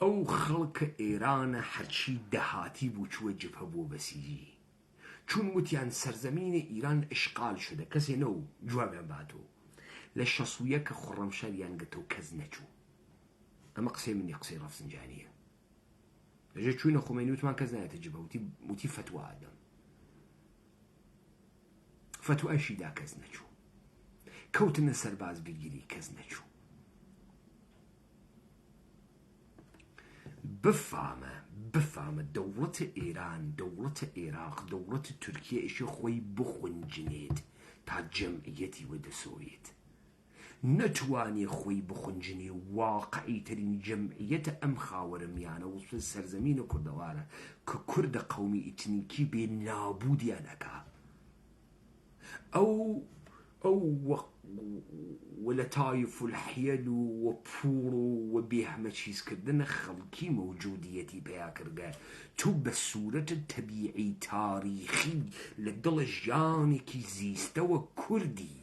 ئەو خەڵکە ئێرانە هەرچی دەهاتی بوو چووە جبهە بۆ بەسیجی چون وتیان سەرزەمینە ئیران ئشقال شدە کەسێ نەو جوابیان باتۆ لە 61 کە خۆڕەمشاریان گەتەوە کەس نەچوو ئەمە قسەی منی قسەی ڕەفسنجانیە ئەژێ چوینە خۆمێنی وتمان کەس نایەتە جبە وتی فتوە ئادەم فتوایشیدا کەس نەچوو کەوتنە سەرباز گرگیری کەس نەچوو بفامە دەوڵەتە ئێران دەوڵەتە عێراق دەوڵەتە تورکیە ئیشە خۆی بخونجنێت تا جەمعیەتی وەدەسۆیێت نەتوانێ خۆی بخونجنێ واقعی ترین جەمعیەتە ئەم خاوەرە میانە و سەرزەمینە کوردەوارە کە کوردە قەومی ئیتنیکی بێ نابودیانەکە ئەو ولەتایف الحیل و پوڕ و بێ هەمە چیزکردنە خەڵکی مەوجودیەتی پێیا کردە تو بە سوورەتە تەبیعی تاریخی لە دڵە ژیانێکی زیستەوە کوردی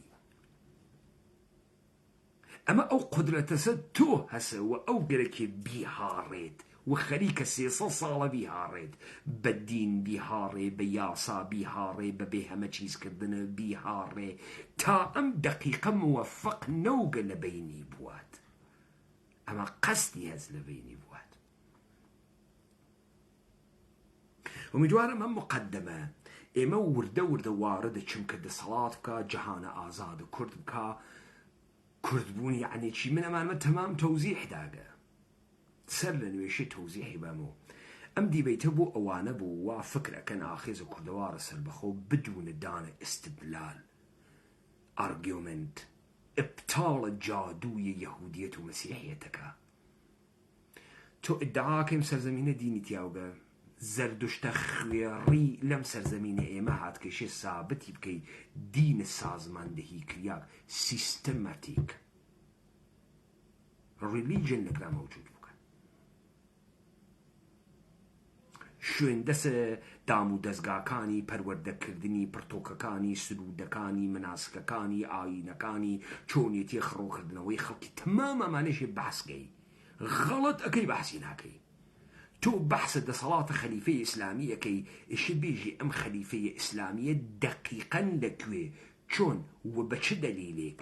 ئەمە ئەو قودرەتەسە تۆ هەسەوە ئەو گەرەکێ بیهاڕێت و خەریکە 300 ساڵە بیهاڕێت بە دین بیهاڕێ بە یاسا بیهاڕێ بە بێ هەمە چیزکردنە بیهاڕێ تا ئەم دەقیقە موەفەق نەوگە لە بینی بوات ئەمە قەستی هەز لە بینی بوات ومیدوارم ئەم مقدمە ئێمە وردە وارە دەچم کە دەسەڵات بکە جەهانە ئازادە کورد بکە کوردبوون یعنی چی من ئەمانمە تەمام تەوزیح داگە سەر لە نوێشی تەوزیحی بەمەوە ئەم دیبەیتە بۆ ئەوانە بوو وا فکرەکەن ئاخێزە کوردەوارە سەربەخۆ بدونە دانە ئستدلال ئارگیومنت ئبتاڵە جادووی یەهودیەت و مەسیحیەتەکە تۆ ئیدعاکەم سەرزەمینە دینی تیاوگە زەردوشتە خوێڕی لەم سەرزەمینە ئێمە هاتکەشێ سابتی بکەی دینە سازماندەهی کریا سیستەماتیک ریلیجن لەگرا مەوجود شوێن دەسە دام و دەستگاکانی پەروەردەکردنی پرتۆکەکانی سرودەکانی مناسکەکانی ئاینەکانی چۆنیەتی خڕۆکردنەوەی خەڵکی تەمام ئەمانەشێ باسکەی غەڵەت ئەەکەی باسی ناکەی تۆ بەحسە دەسەڵاتە خەلیفەی ئیسلامی ئەەکەی ئیشە بێژی ئەم خەلیفەیە ئیسلامیە دەقیقەن لەکوێ چۆن و بە چ دەلیلێک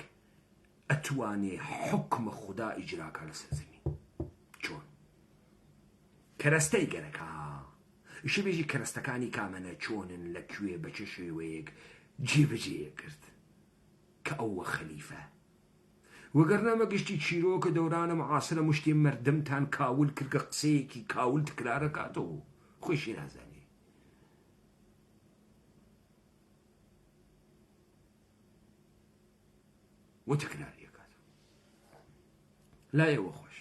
ئەتوانێ حکمە خودا ئیجراکە لە سەرزەمین چۆن کەرەستەی گەرەکە ئیشە بێژی کەرەستەکانی کامەنە چۆنن لەکوێ بە چه شێوەیەک جێبەجێ کرد کە ئەوە خەلیفە وەگەرنامە گشتی چیرۆکە دەورانە معاسرە مشتی مردمتان کاول کردکە قسەیەکی کاول تکرارە کاتەوە خۆشی نازانێ و تکراریە کاتەوە لایەوە خۆش